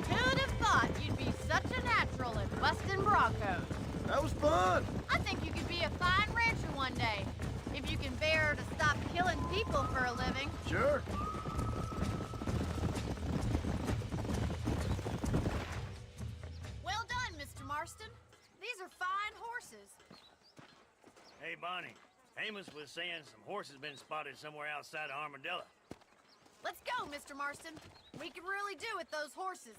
Who'd have thought you'd be such a natural at busting Broncos? That was fun. I think you could be a fine rancher one day. If you can bear to stop killing people for a living. Sure. Well done, Mr. Marston. These are fine horses. Hey, Bonnie. Amos was saying some horses been spotted somewhere outside of Armadillo. Let's go, Mr. Marston. We can really do with those horses.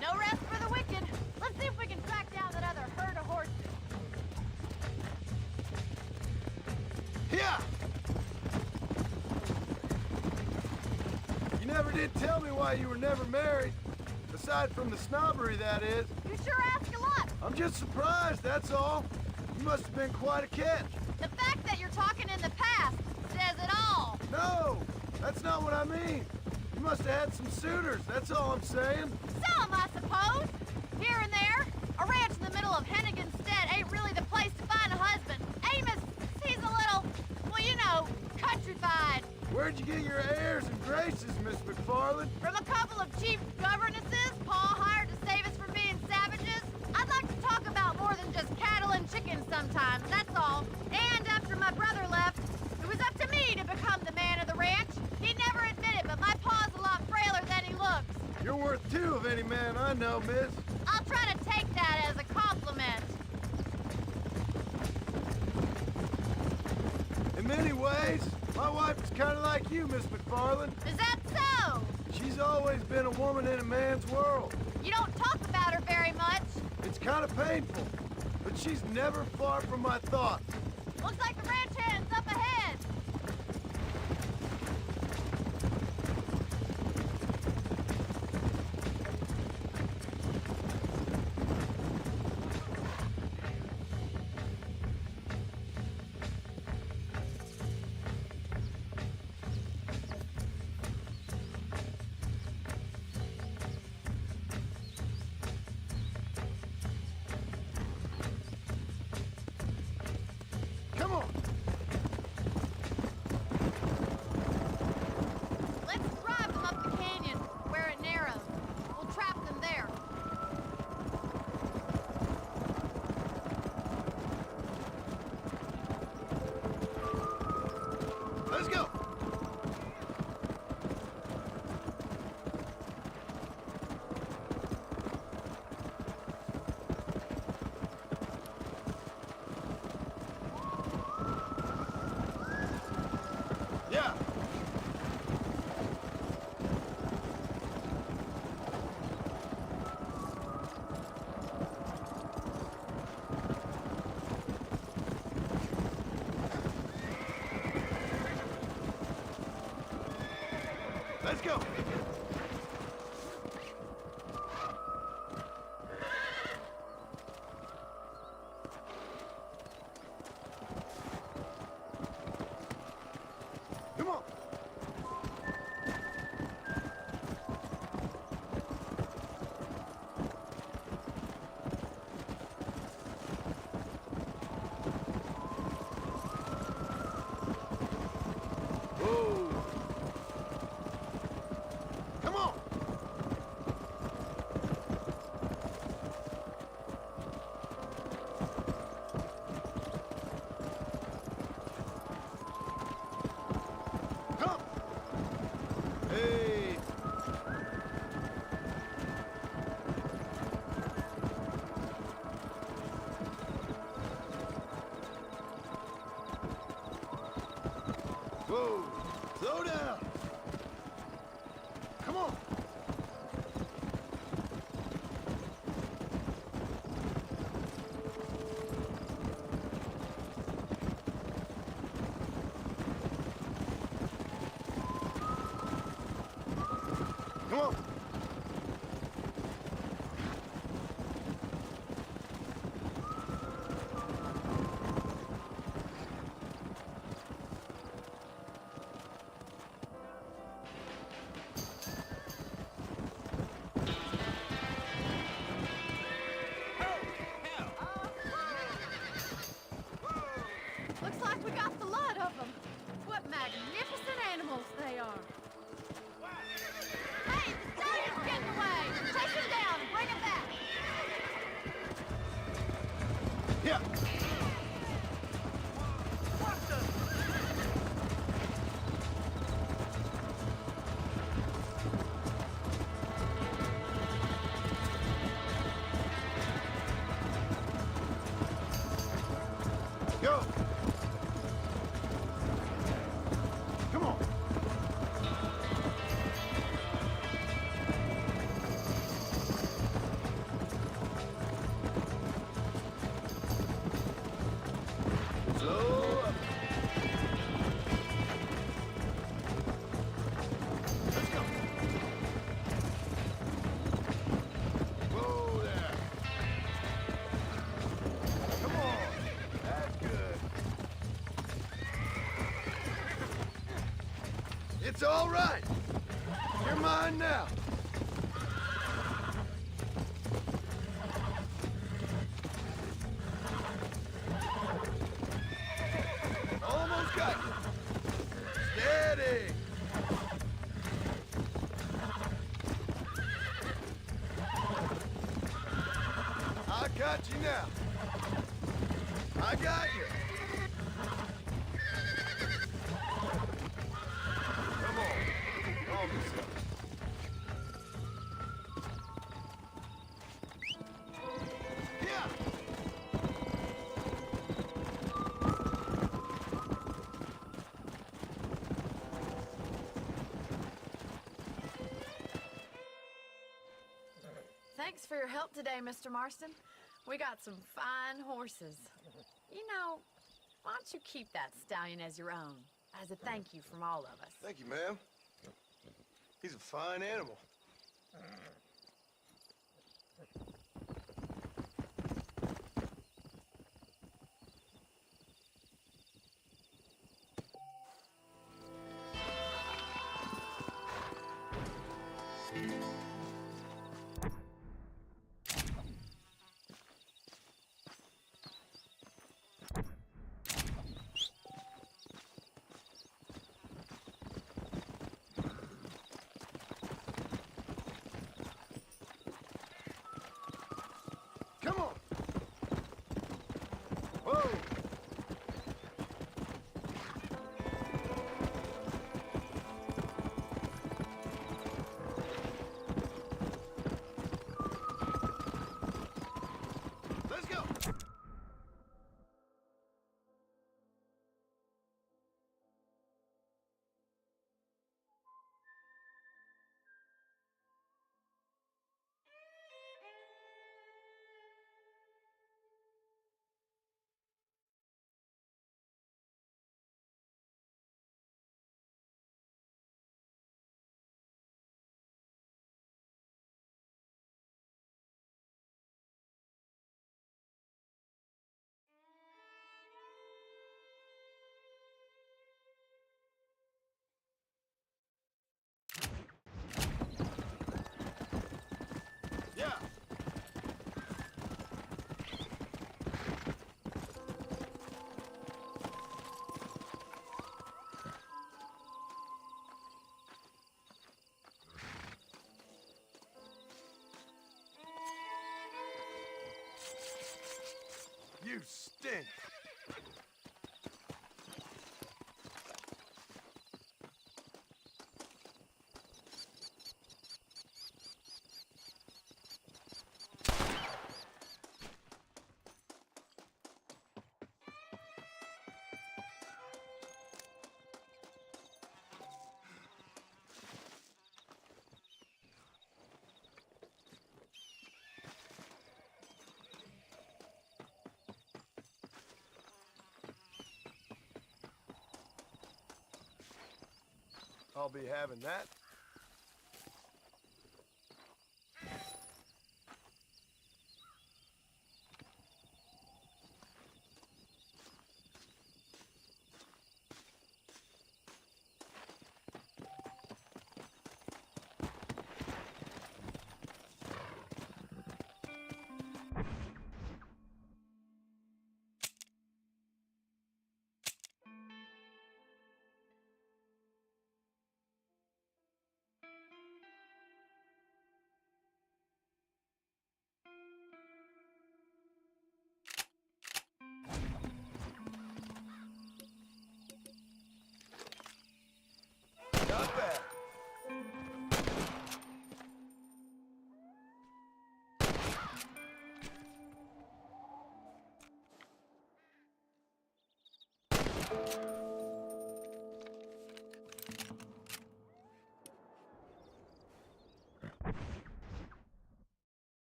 No rest for the wicked. Let's see if we can track down that other herd of horses. Yeah! You never did tell me why you were never married. Aside from the snobbery, that is. You sure ask a lot. I'm just surprised, that's all. You must have been quite a catch. The fact that you're talking in the past says it all. No, that's not what I mean. You must have had some suitors, that's all I'm saying. Some, I suppose. Here and there. A ranch in the middle of Hennigan's Stead ain't really the place to find a husband. Amos, he's a little, well, you know, countrified. Where'd you get your airs and graces, Miss McFarland? From a couple of cheap governesses Pa hired to save us from being savages. I'd like to talk about more than just cattle and chickens sometimes, that's all. And after my brother left, it was up to me to become the man of the ranch. He'd never admit it, but my pa's a lot frailer than he looks. You're worth two of any man I know, miss. I'll try to take that as a compliment. In many ways, my wife is kind of like you, Miss McFarland. Is that so? She's always been a woman in a man's world. You don't talk about her very much. It's kind of painful, but she's never far from my thoughts. Looks like the ranch hand's up ahead. Come on. Let's drive them up the canyon, where it narrows. We'll trap them there. Let's go. Yeah. Let's go. Come on. Whoa. It's all right. You're mine now. Almost got you. Steady. I got you now. I got you. Come on. Calm yourself. Yeah. Thanks for your help today, Mr. Marston. We got some fine horses. You know, why don't you keep that stallion as your own, as a thank you from all of us? Thank you, ma'am. He's a fine animal. Come on. Whoa. Let's go. Yeah. You stink. I'll be having that.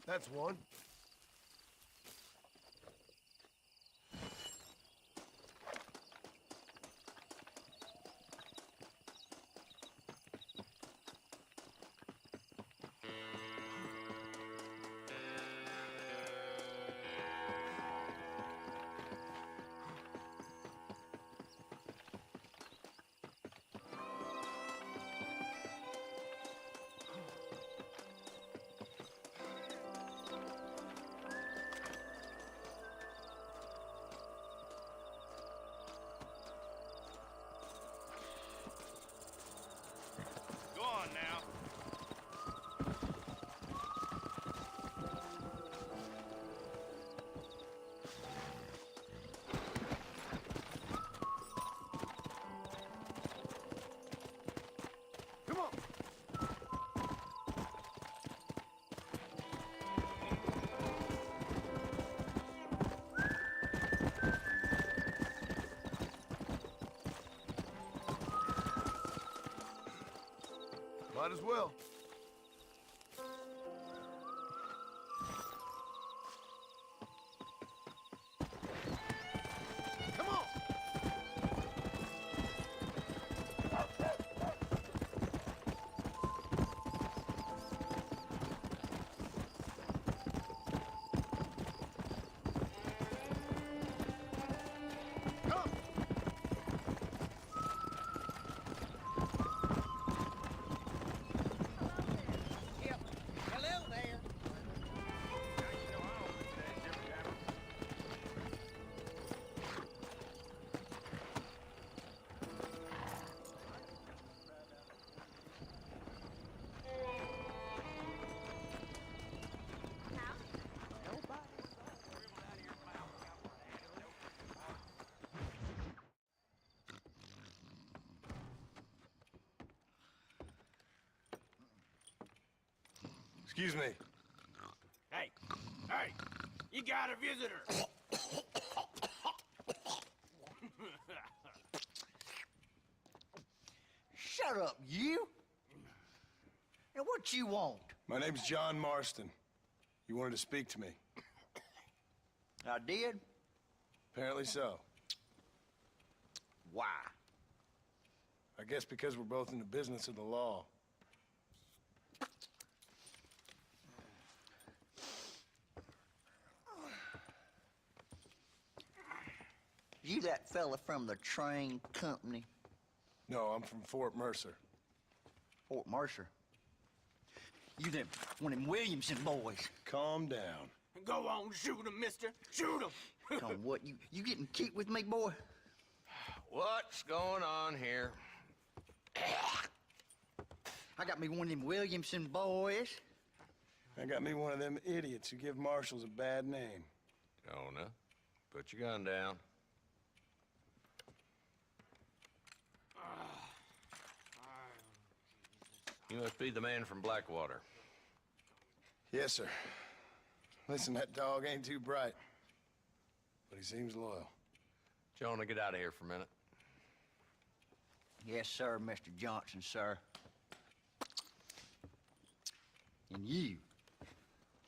That's one. Go on now. Come on. Might as well. Come on. Come. Yep. Hello there. Excuse me. Hey, hey, you got a visitor. Shut up, you! And what you want? My name's John Marston. You wanted to speak to me. I did? Apparently so. Why? I guess because we're both in the business of the law. You that fella from the train company? No, I'm from Fort Mercer. Fort Mercer? You them, one of them Williamson boys. Calm down. Go on, shoot him, mister. Shoot him. Come on, what, you getting kicked with me, boy? What's going on here? I got me one of them Williamson boys. I got me one of them idiots who give marshals a bad name. Jonah, put your gun down. You must be the man from Blackwater. Yes, sir. Listen, that dog ain't too bright, but he seems loyal. Jonah, get out of here for a minute. Yes, sir, Mr. Johnson, sir. And you.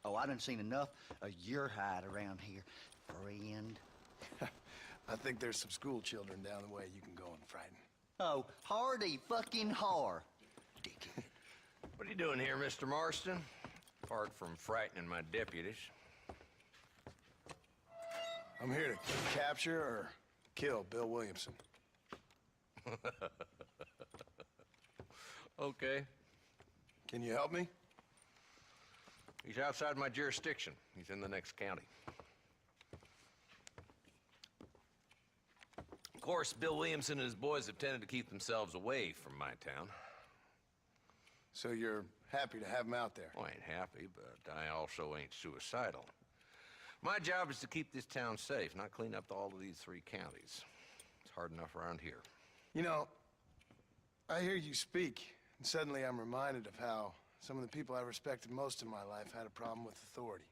Oh, I done seen enough of your hide around here, friend. I think there's some school children down the way you can go and frighten. Oh, hardy fucking har. Dickhead. What are you doing here, Mr. Marston? Apart from frightening my deputies. I'm here to capture or kill Bill Williamson. Okay. Can you help me? He's outside my jurisdiction. He's in the next county. Of course, Bill Williamson and his boys have tended to keep themselves away from my town. So you're happy to have him out there? Well, I ain't happy, but I also ain't suicidal. My job is to keep this town safe, not clean up all of these 3 counties. It's hard enough around here. You know, I hear you speak, and suddenly I'm reminded of how some of the people I respected most in my life had a problem with authority.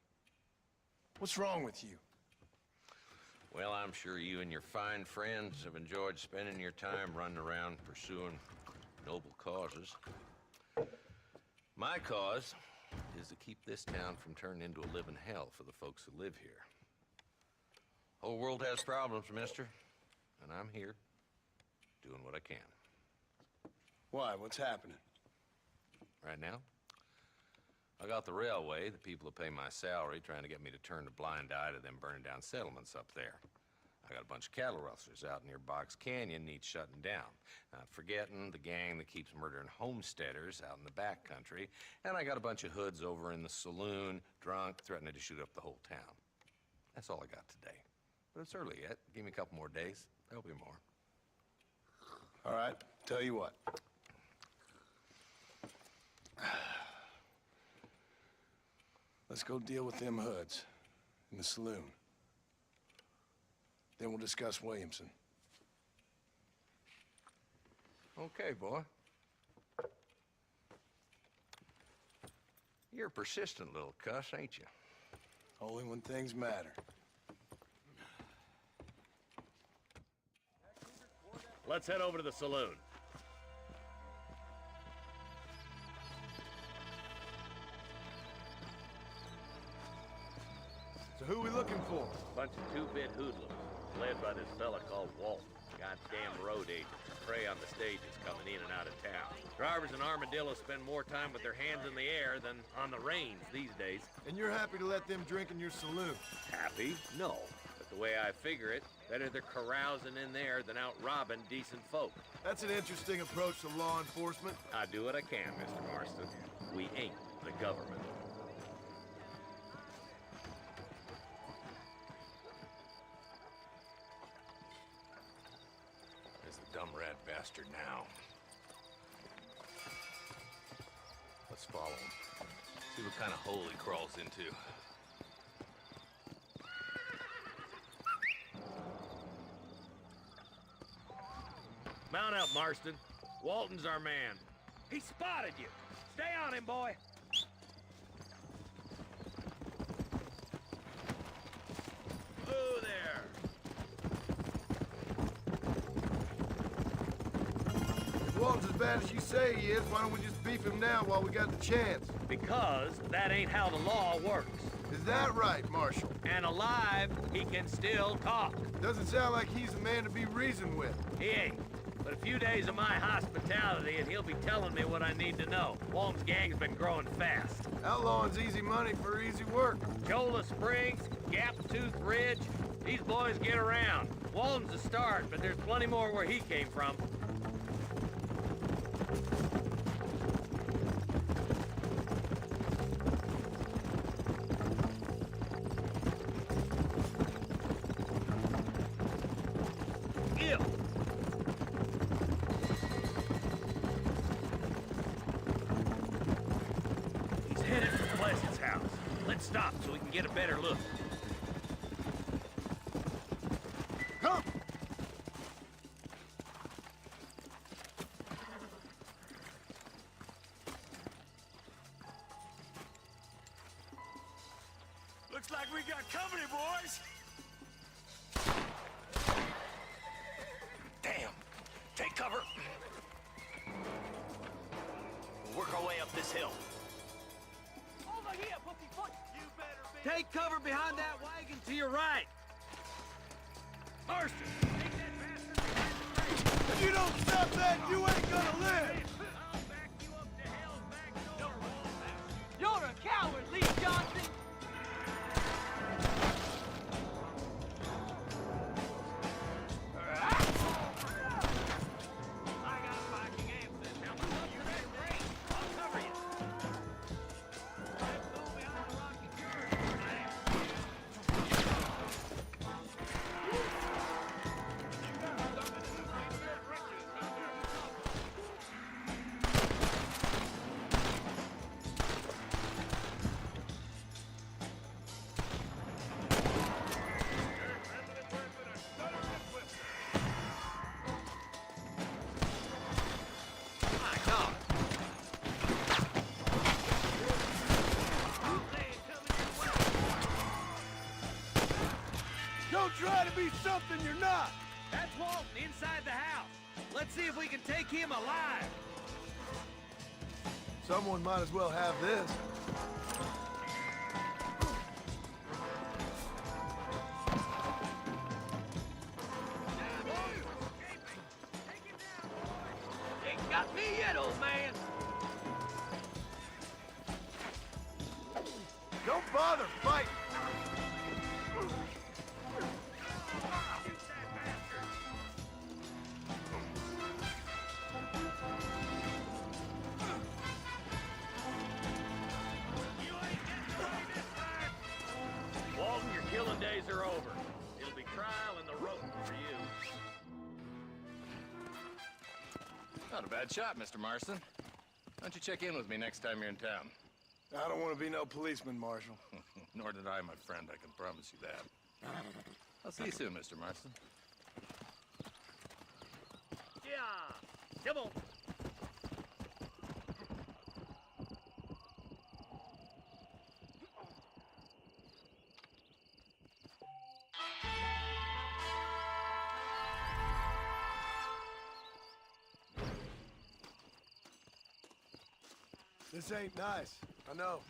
What's wrong with you? Well, I'm sure you and your fine friends have enjoyed spending your time running around pursuing noble causes. My cause is to keep this town from turning into a living hell for the folks who live here. Whole world has problems, mister, and I'm here doing what I can. Why? What's happening? Right now, I got the railway, the people who pay my salary, trying to get me to turn a blind eye to them burning down settlements up there. I got a bunch of cattle rustlers out near Box Canyon needs shutting down. Not forgetting the gang that keeps murdering homesteaders out in the back country. And I got a bunch of hoods over in the saloon, drunk, threatening to shoot up the whole town. That's all I got today. But it's early yet. Give me a couple more days. There'll be more. All right, tell you what. Let's go deal with them hoods in the saloon. Then we'll discuss Williamson. Okay, boy. You're a persistent little cuss, ain't you? Only when things matter. Let's head over to the saloon. So who are we looking for? Bunch of two-bit hoodlums, led by this fella called Walt. Goddamn road agents prey on the stages coming in and out of town. Drivers in Armadillo spend more time with their hands in the air than on the reins these days. And you're happy to let them drink in your saloon? Happy? No. But the way I figure it, better they're carousing in there than out robbing decent folk. That's an interesting approach to law enforcement. I do what I can, Mr. Marston. We ain't the government. Dumb rat bastard now. Let's follow him. See what kind of hole he crawls into. Mount up, Marston. Walton's our man. He spotted you. Stay on him, boy. Whoa there. If Walton's as bad as you say he is, why don't we just beef him now while we got the chance? Because that ain't how the law works. Is that right, Marshal? And alive, he can still talk. Doesn't sound like he's a man to be reasoned with. He ain't. But a few days of my hospitality and he'll be telling me what I need to know. Walton's gang's been growing fast. Outlawing's easy money for easy work. Cholla Springs, Gap Tooth Ridge, these boys get around. Walton's a start, but there's plenty more where he came from. Stop so we can get a better look. Come! Looks like we got company, boys. Damn! Take cover. We'll work our way up this hill. Over here, Puffy. Take cover behind that wagon to your right. Marston, take that bastard behind the tree. If you don't stop that, you ain't gonna live! I'll back you up to hell's back door. You're a coward, Lee Johnson. I got fighting answers. Now move up to that ring. I'll cover you. Let's go behind the rocky Don't try to be something you're not! That's Walton inside the house. Let's see if we can take him alive. Someone might as well have this. shit, old man! Don't bother fighting! Walton, your killing days are over. It'll be trial and the rope for you. Not a bad shot, Mr. Marston. Why don't you check in with me next time you're in town? I don't want to be no policeman, Marshal. Nor did I, my friend. I can promise you that. I'll see you soon, Mr. Marston. Yeah, come on. This ain't nice, I know.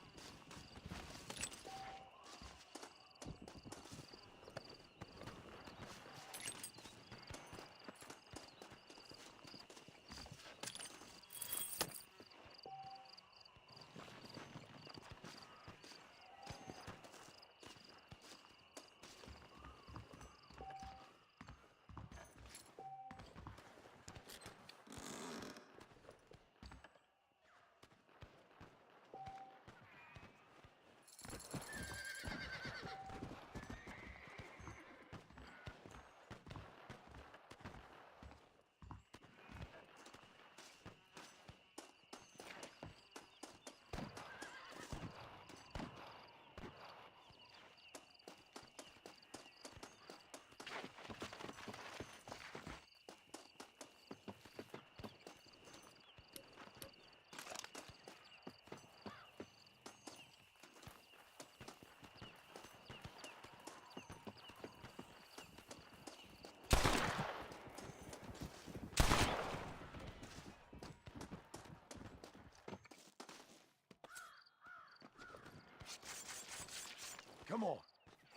Come on,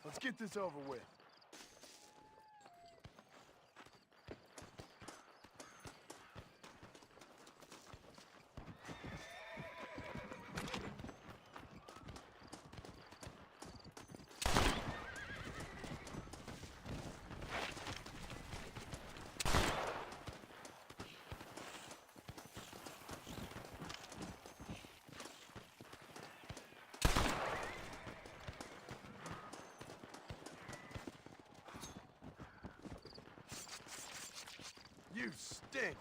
let's get this over with. You stink!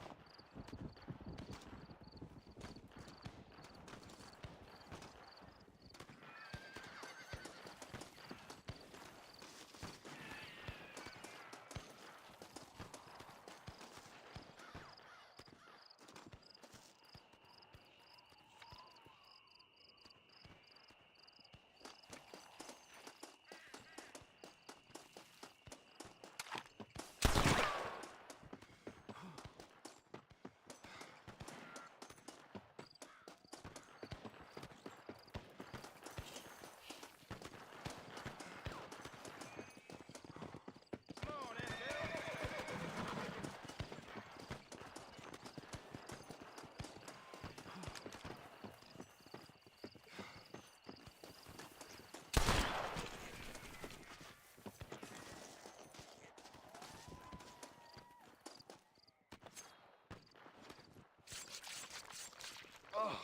Oh,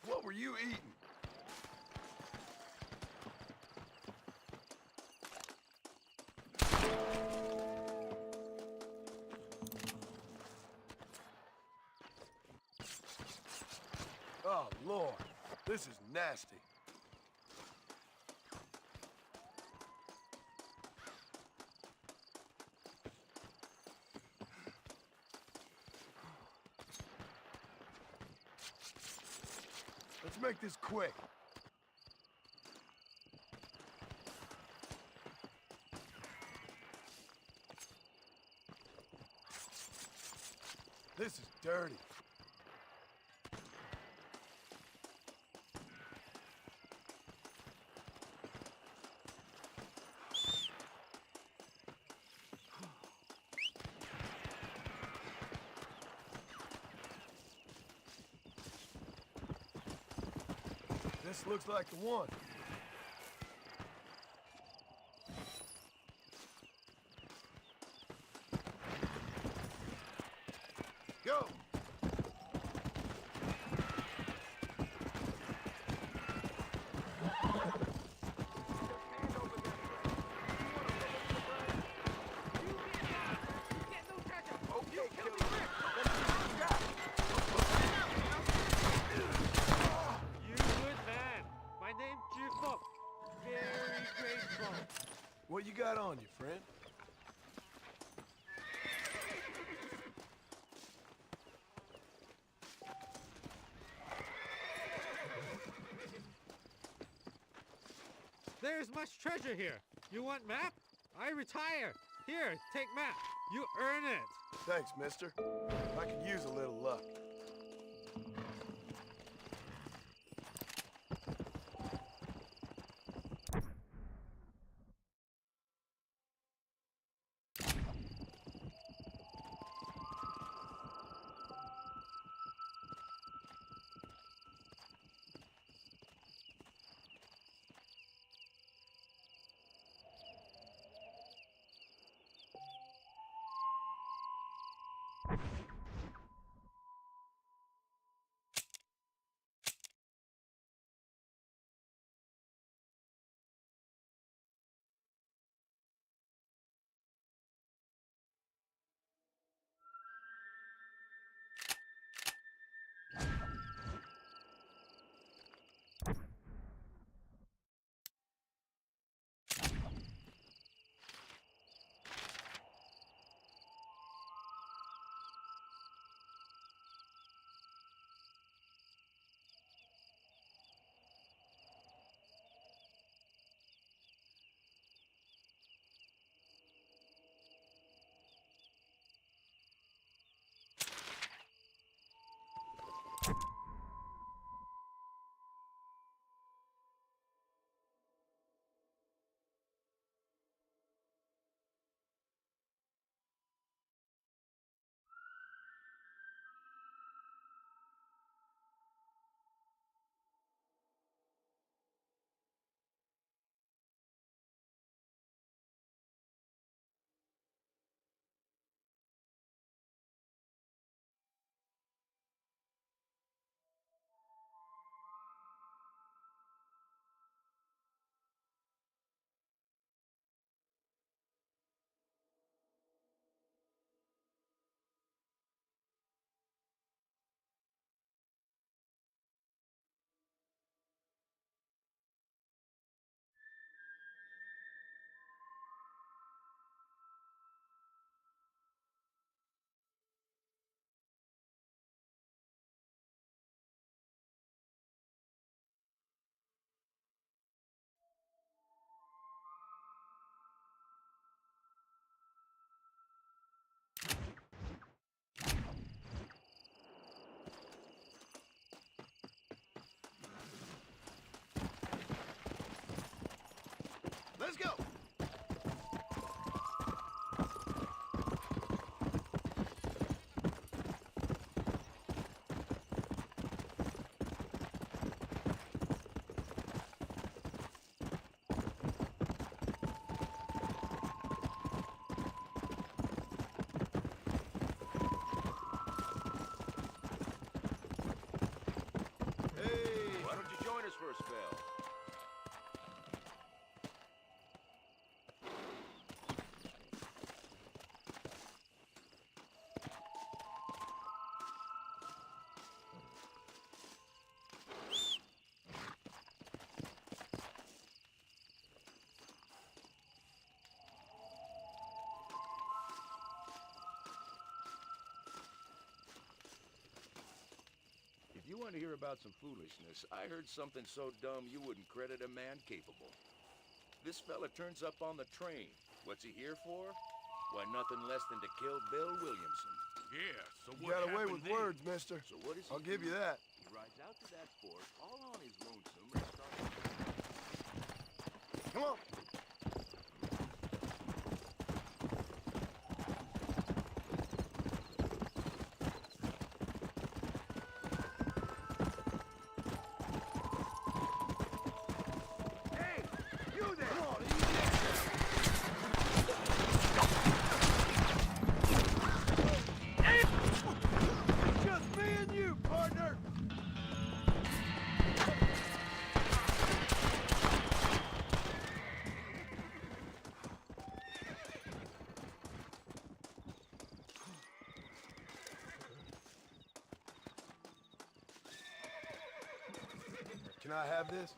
what were you eating? Oh, Lord, this is nasty. Let's make this quick. This is dirty. This looks like the one. Go! What you got on you, friend? There's much treasure here. You want map? I retire. Here, take map. You earn it. Thanks, mister. I could use a little luck. Let's go! Why don't you join us for a spell? If you want to hear about some foolishness, I heard something so dumb you wouldn't credit a man capable. This fella turns up on the train. What's he here for? Why, nothing less than to kill Bill Williamson. Yeah, so what got away with words, mister. So what is he I'll give you that. He rides out to that fort all on his lonesome and starts... Come on. Can I have this?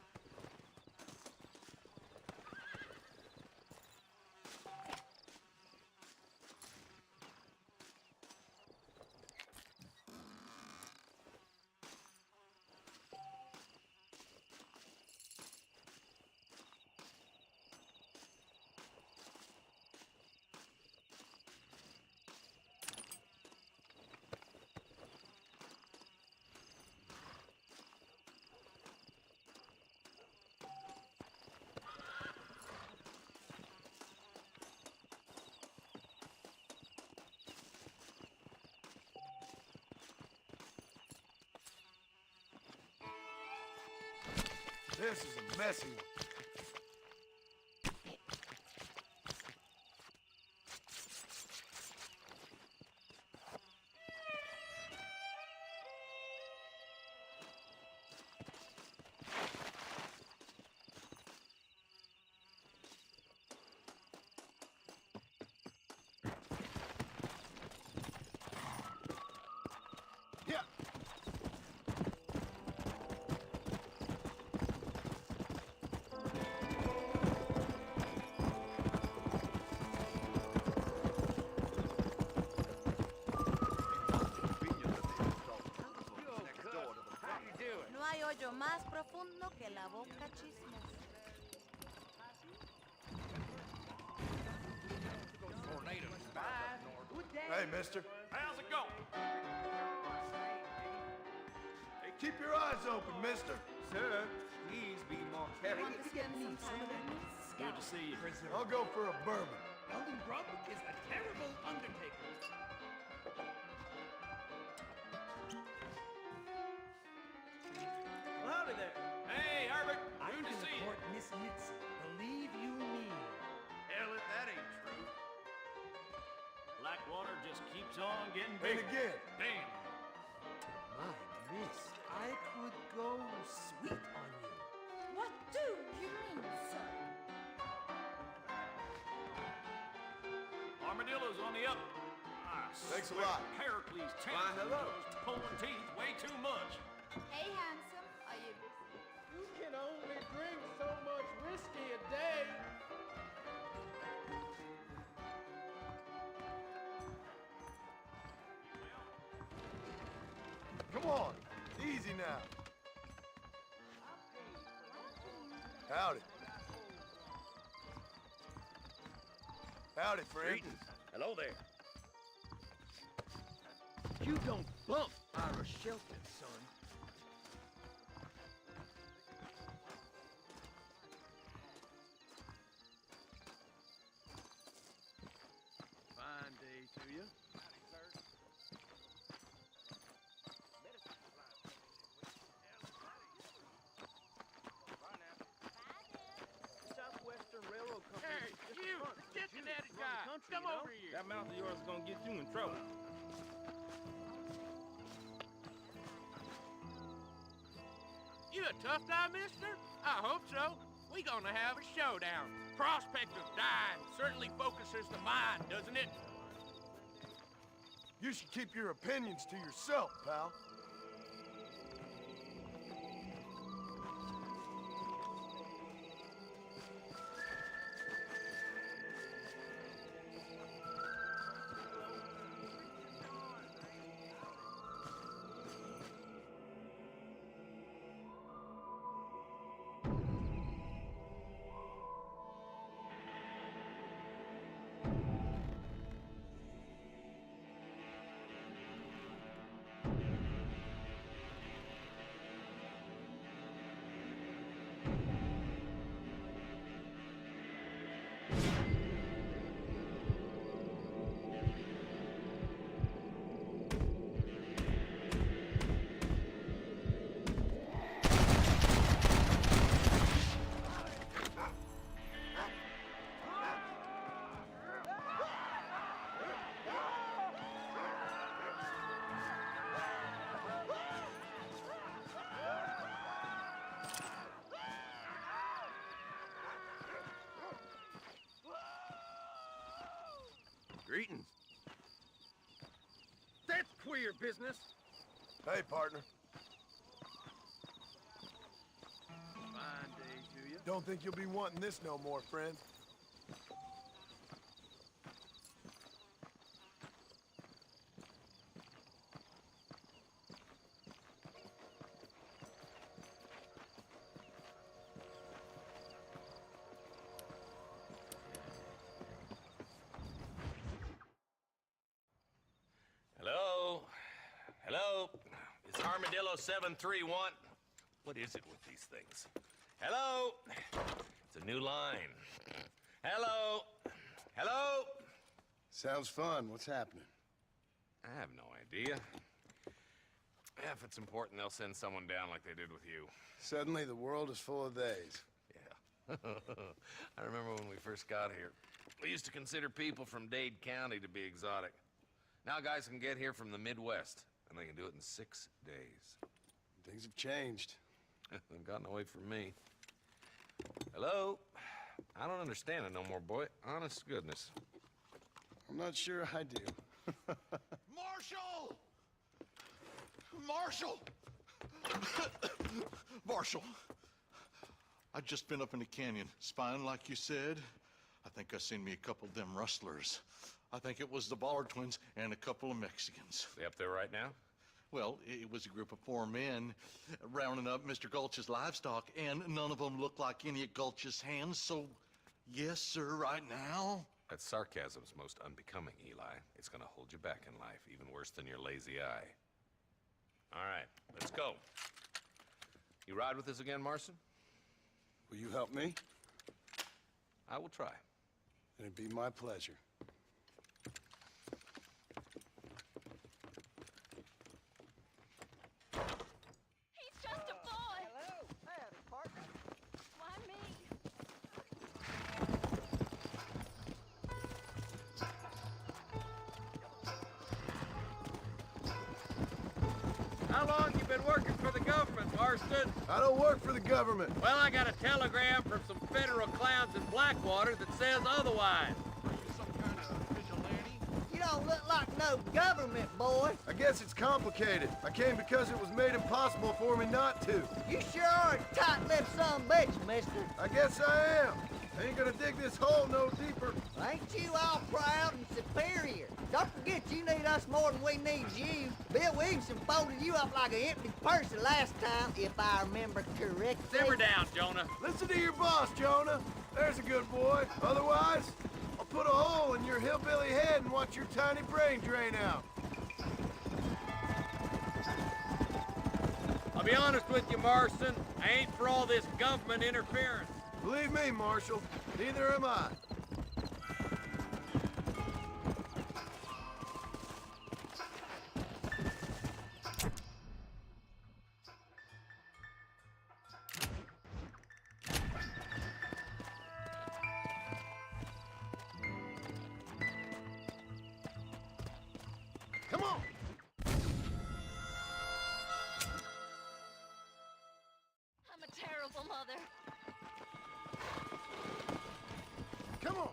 This is a messy one. Yeah. No hay hoyo más profundo que la boca chismosa. Hey, mister. How's it going? Hey, keep your eyes open, mister. Sir, please be more careful. Want to spend some time with me? Good to see you. I'll go for a bourbon. Elden Grub is a terrible undertaker. Well, howdy there. Hey, Herbert. I Good to can see you. report Miss Mitzi. Believe you me. Hell, if that ain't true. Blackwater just keeps on getting And bigger. again. Damn. My miss, I could go sweet on you. What do you mean, sir? Armadillo's on the up. Thanks a lot. Pericles' Why, hello. pulling teeth way too much. Hey, handsome. Are you busy? You can only drink so much whiskey a day. Come on. Easy now. Howdy. Howdy, friend. Greetings. Hello there. You don't bump Irish Shelton, son. Fine day to you. Southwestern Railroad Company. Hey, you! Cincinnati guy! Come over here! That mouth of yours is gonna get you in trouble. You a tough guy, mister? I hope so. We gonna have a showdown. Prospect of dying certainly focuses the mind, doesn't it? You should keep your opinions to yourself, pal. Greetings. That's queer business. Hey, partner. Don't think you'll be wanting this no more, friend. Hello? Hello? It's Armadillo 731. What is it with these things? Hello? It's a new line. Hello? Hello? Sounds fun. What's happening? I have no idea. If it's important, they'll send someone down like they did with you. Suddenly, the world is full of theys. Yeah. I remember when we first got here. We used to consider people from Dade County to be exotic. Now guys can get here from the Midwest, and they can do it in 6 days. Things have changed. They've gotten away from me. Hello? I don't understand it no more, boy. Honest to goodness. I'm not sure I do. Marshal! Marshal! Marshal! I just been up in the canyon, spying like you said. I think I seen me a couple of them rustlers. I think it was the Ballard twins and a couple of Mexicans. They up there right now? Well, it was a group of 4 men rounding up Mr. Gulch's livestock, and none of them looked like any of Gulch's hands, so yes, sir, right now. That sarcasm's most unbecoming, Eli. It's gonna hold you back in life, even worse than your lazy eye. All right, let's go. You ride with us again, Marson? Will you help me? I will try. It'd be my pleasure. He's just a boy. Hello. Howdy, partner. Why me? How long you been working for the government, Marston? I don't work for the government. Well, I got a telegram from some federal clowns in Blackwater that says otherwise. You don't look like no government, boy. I guess it's complicated. I came because it was made impossible for me not to. You sure are a tight-lipped son of a bitch, mister. I guess I am. I ain't gonna dig this hole no deeper. Ain't you all proud and superior? Don't forget you need us more than we need you. Bill Williamson folded you up like an empty purse the last time, if I remember correctly. Simmer down, Jonah. Listen to your boss, Jonah. There's a good boy. Otherwise, I'll put a hole in your hillbilly head and watch your tiny brain drain out. I'll be honest with you, Marston. I ain't for all this government interference. Believe me, Marshal, neither am I. Come on! I'm a terrible mother. Come on!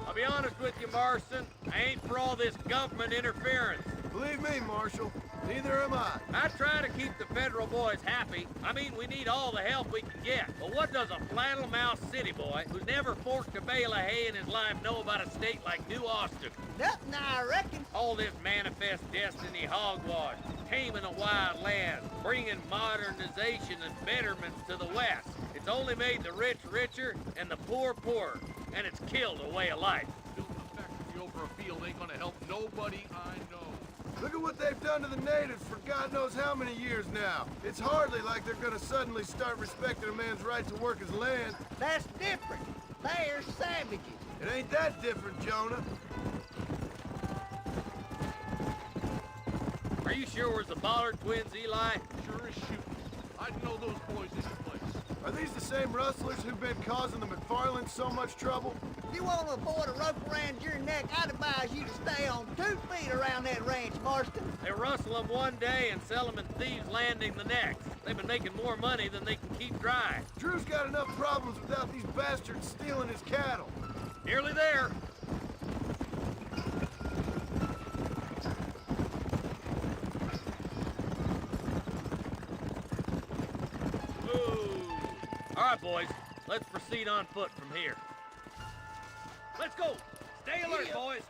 I'll be honest with you, Marston. I ain't for all this government interference. Believe me, Marshal, neither am I. I try to keep the federal boys happy. I mean, we need all the help we can get. But what does a flannel-mouthed city boy who's never forked a bale of hay in his life know about a state like New Austin? Nothing, I reckon. All this manifest destiny hogwash, taming a wild land, bringing modernization and betterments to the West. It's only made the rich richer and the poor poorer, and it's killed a way of life. Building a factory over a field ain't gonna help nobody I know. Look at what they've done to the natives for God knows how many years now. It's hardly like they're gonna suddenly start respecting a man's right to work his land. That's different. They're savages. It ain't that different, Jonah. Are you sure it was the Ballard twins, Eli? Sure as shooting. I'd know those boys in your place. Are these the same rustlers who've been causing the McFarlands so much trouble? If you want to avoid a rope around your neck, I'd advise you to stay on 2 feet around that ranch, Marston. They rustle them one day and sell them in Thieves' Landing the next. They've been making more money than they can keep dry. Drew's got enough problems without these bastards stealing his cattle. Nearly there. right, boys. Let's proceed on foot from here. Let's go. Stay alert, boys.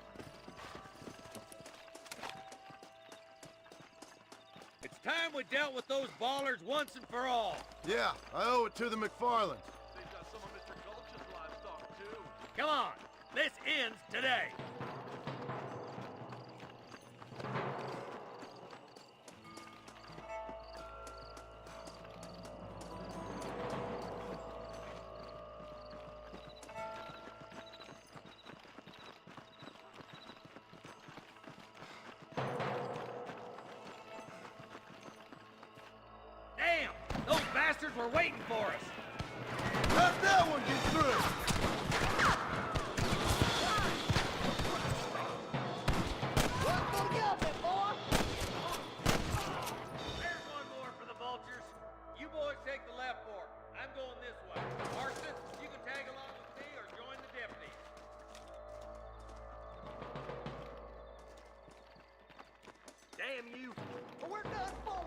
It's time we dealt with those ballers once and for all. Yeah, I owe it to the McFarlands. They've got some of Mr. Gulch's livestock, too. Come on. This ends today. Damn! Those bastards were waiting for us! Let that one get through! There's one more for the vultures. You boys take the left fork. I'm going this way. Marston, you can tag along with me or join the deputies. Damn you! We're done for.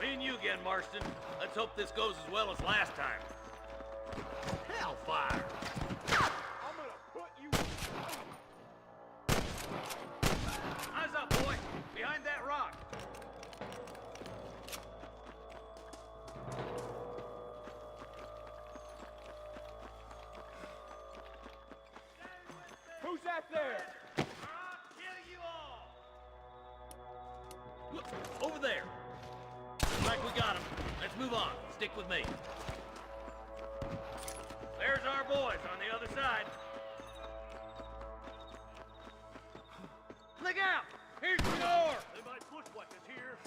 Me and you again, Marston. Let's hope this goes as well as last time. Hellfire! I'm gonna put you... Eyes up, boy! Behind that rock! Who's that there? Kill you all! Look, over there! Looks like we got him. Let's move on. Stick with me. There's our boys on the other side. Look out! Here's the door! They might bushwhack us here.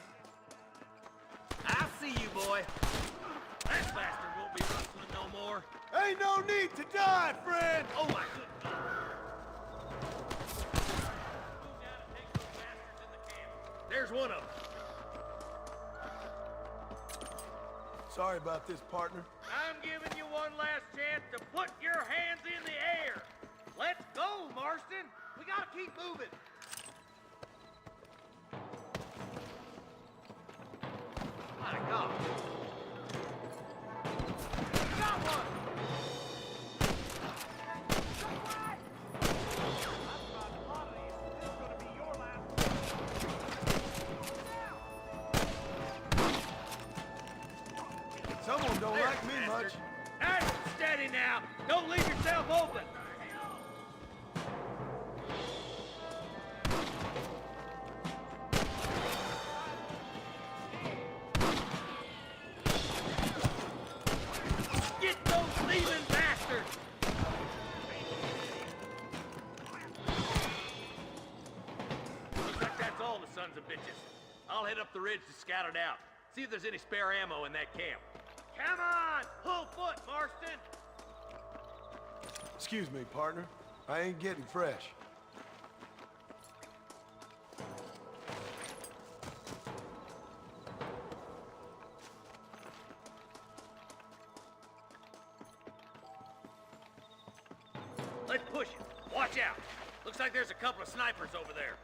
I see you, boy. That bastard won't be rustling no more. Ain't no need to die, friend! Oh my goodness! There's one of them. Sorry about this, partner. I'm giving you one last chance to put your hands in the air. Let's go, Marston. We gotta keep moving. My God. Got one. Someone don't There, like me bastard. much. That's steady now. Don't leave yourself open. Get those thieving bastards! Looks like that's all the sons of bitches. I'll head up the ridge to scout it out. See if there's any spare ammo in that camp. Come on! Full foot, Marston! Excuse me, partner. I ain't getting fresh. Let's push it. Watch out. Looks like there's a couple of snipers over there.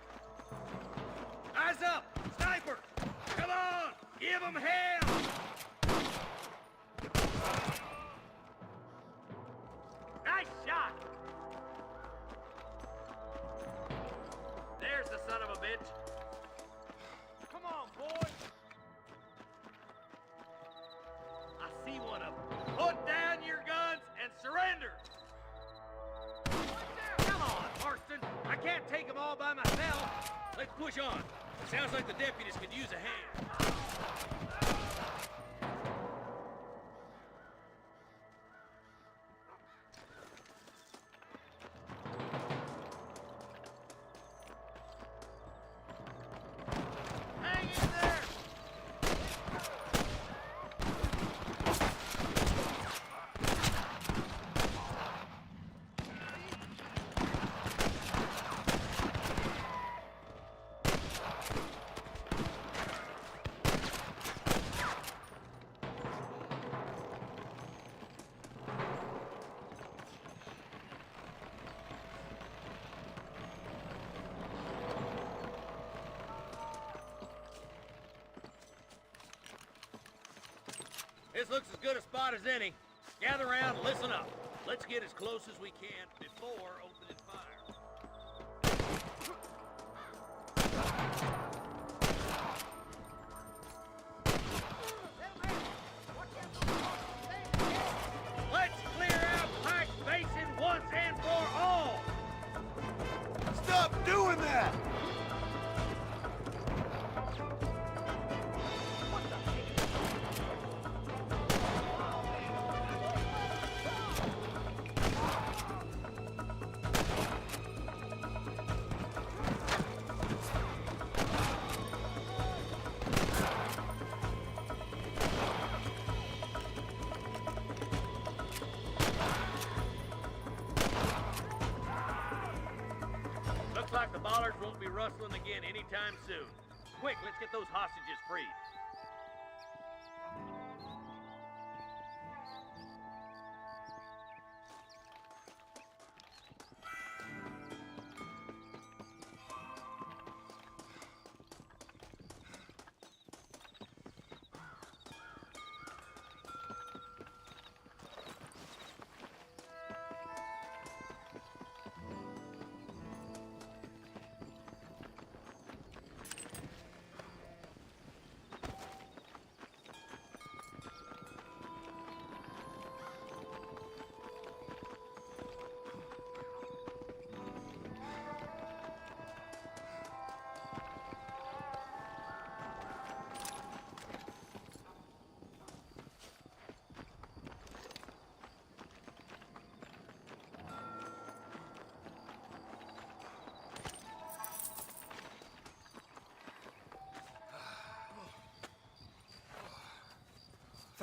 Eyes up! Sniper! Come on! Give them hell! Nice shot! There's the son of a bitch. Come on, boy! I see one of them. Put down your guns and surrender! Come on, Marston! I can't take them all by myself! Let's push on. Sounds like the deputies could use a hand. Hang in there! This looks as good a spot as any. Gather around and listen up. Let's get as close as we can before opening fire. Let's clear out Pike's Basin once and for all! Stop doing that! Looks like the bollards won't be rustling again anytime soon. Quick, let's get those hostages freed.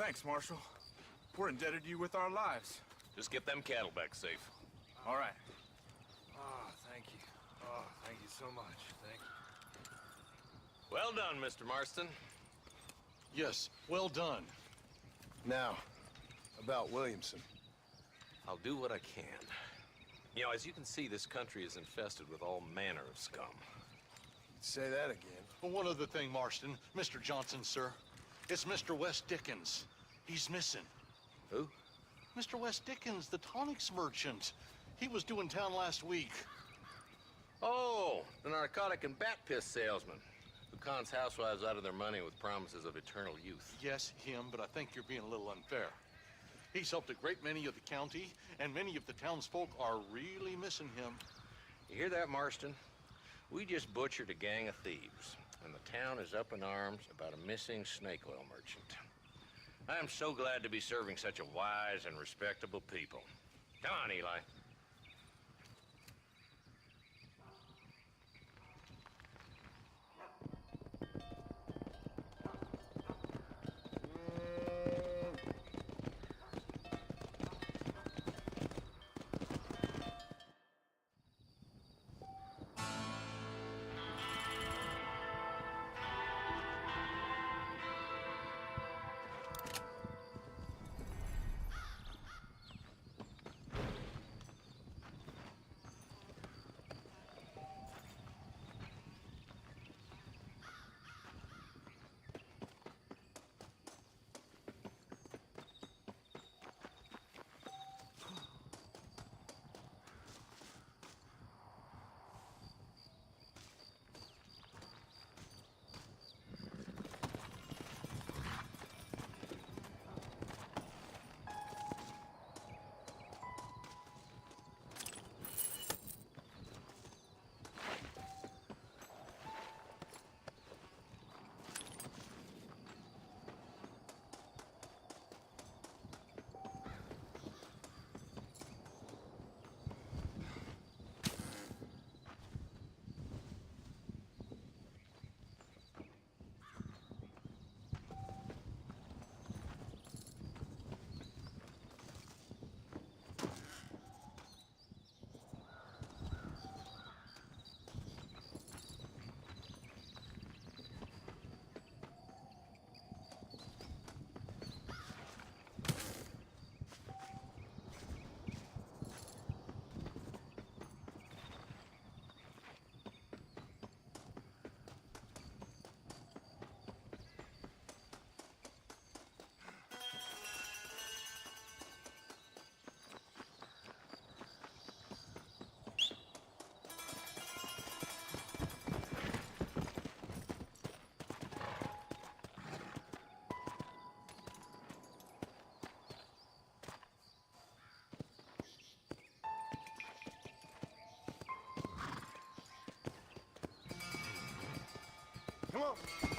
Thanks, Marshal. We're indebted to you with our lives. Just get them cattle back safe. All right. Oh, thank you. Oh, thank you so much. Thank you. Well done, Mr. Marston. Yes, well done. Now, about Williamson. I'll do what I can. You know, as you can see, this country is infested with all manner of scum. Say that again. Well, one other thing, Marston. Mr. Johnson, sir. It's Mr. Wes Dickens. He's missing. Who? Mr. Wes Dickens, the tonics merchant. He was due in town last week. Oh, the narcotic and bat piss salesman who cons housewives out of their money with promises of eternal youth. Yes, him, but I think you're being a little unfair. He's helped a great many of the county, and many of the townsfolk are really missing him. You hear that, Marston? We just butchered a gang of thieves, and the town is up in arms about a missing snake oil merchant. I am so glad to be serving such a wise and respectable people. Come on, Eli. off.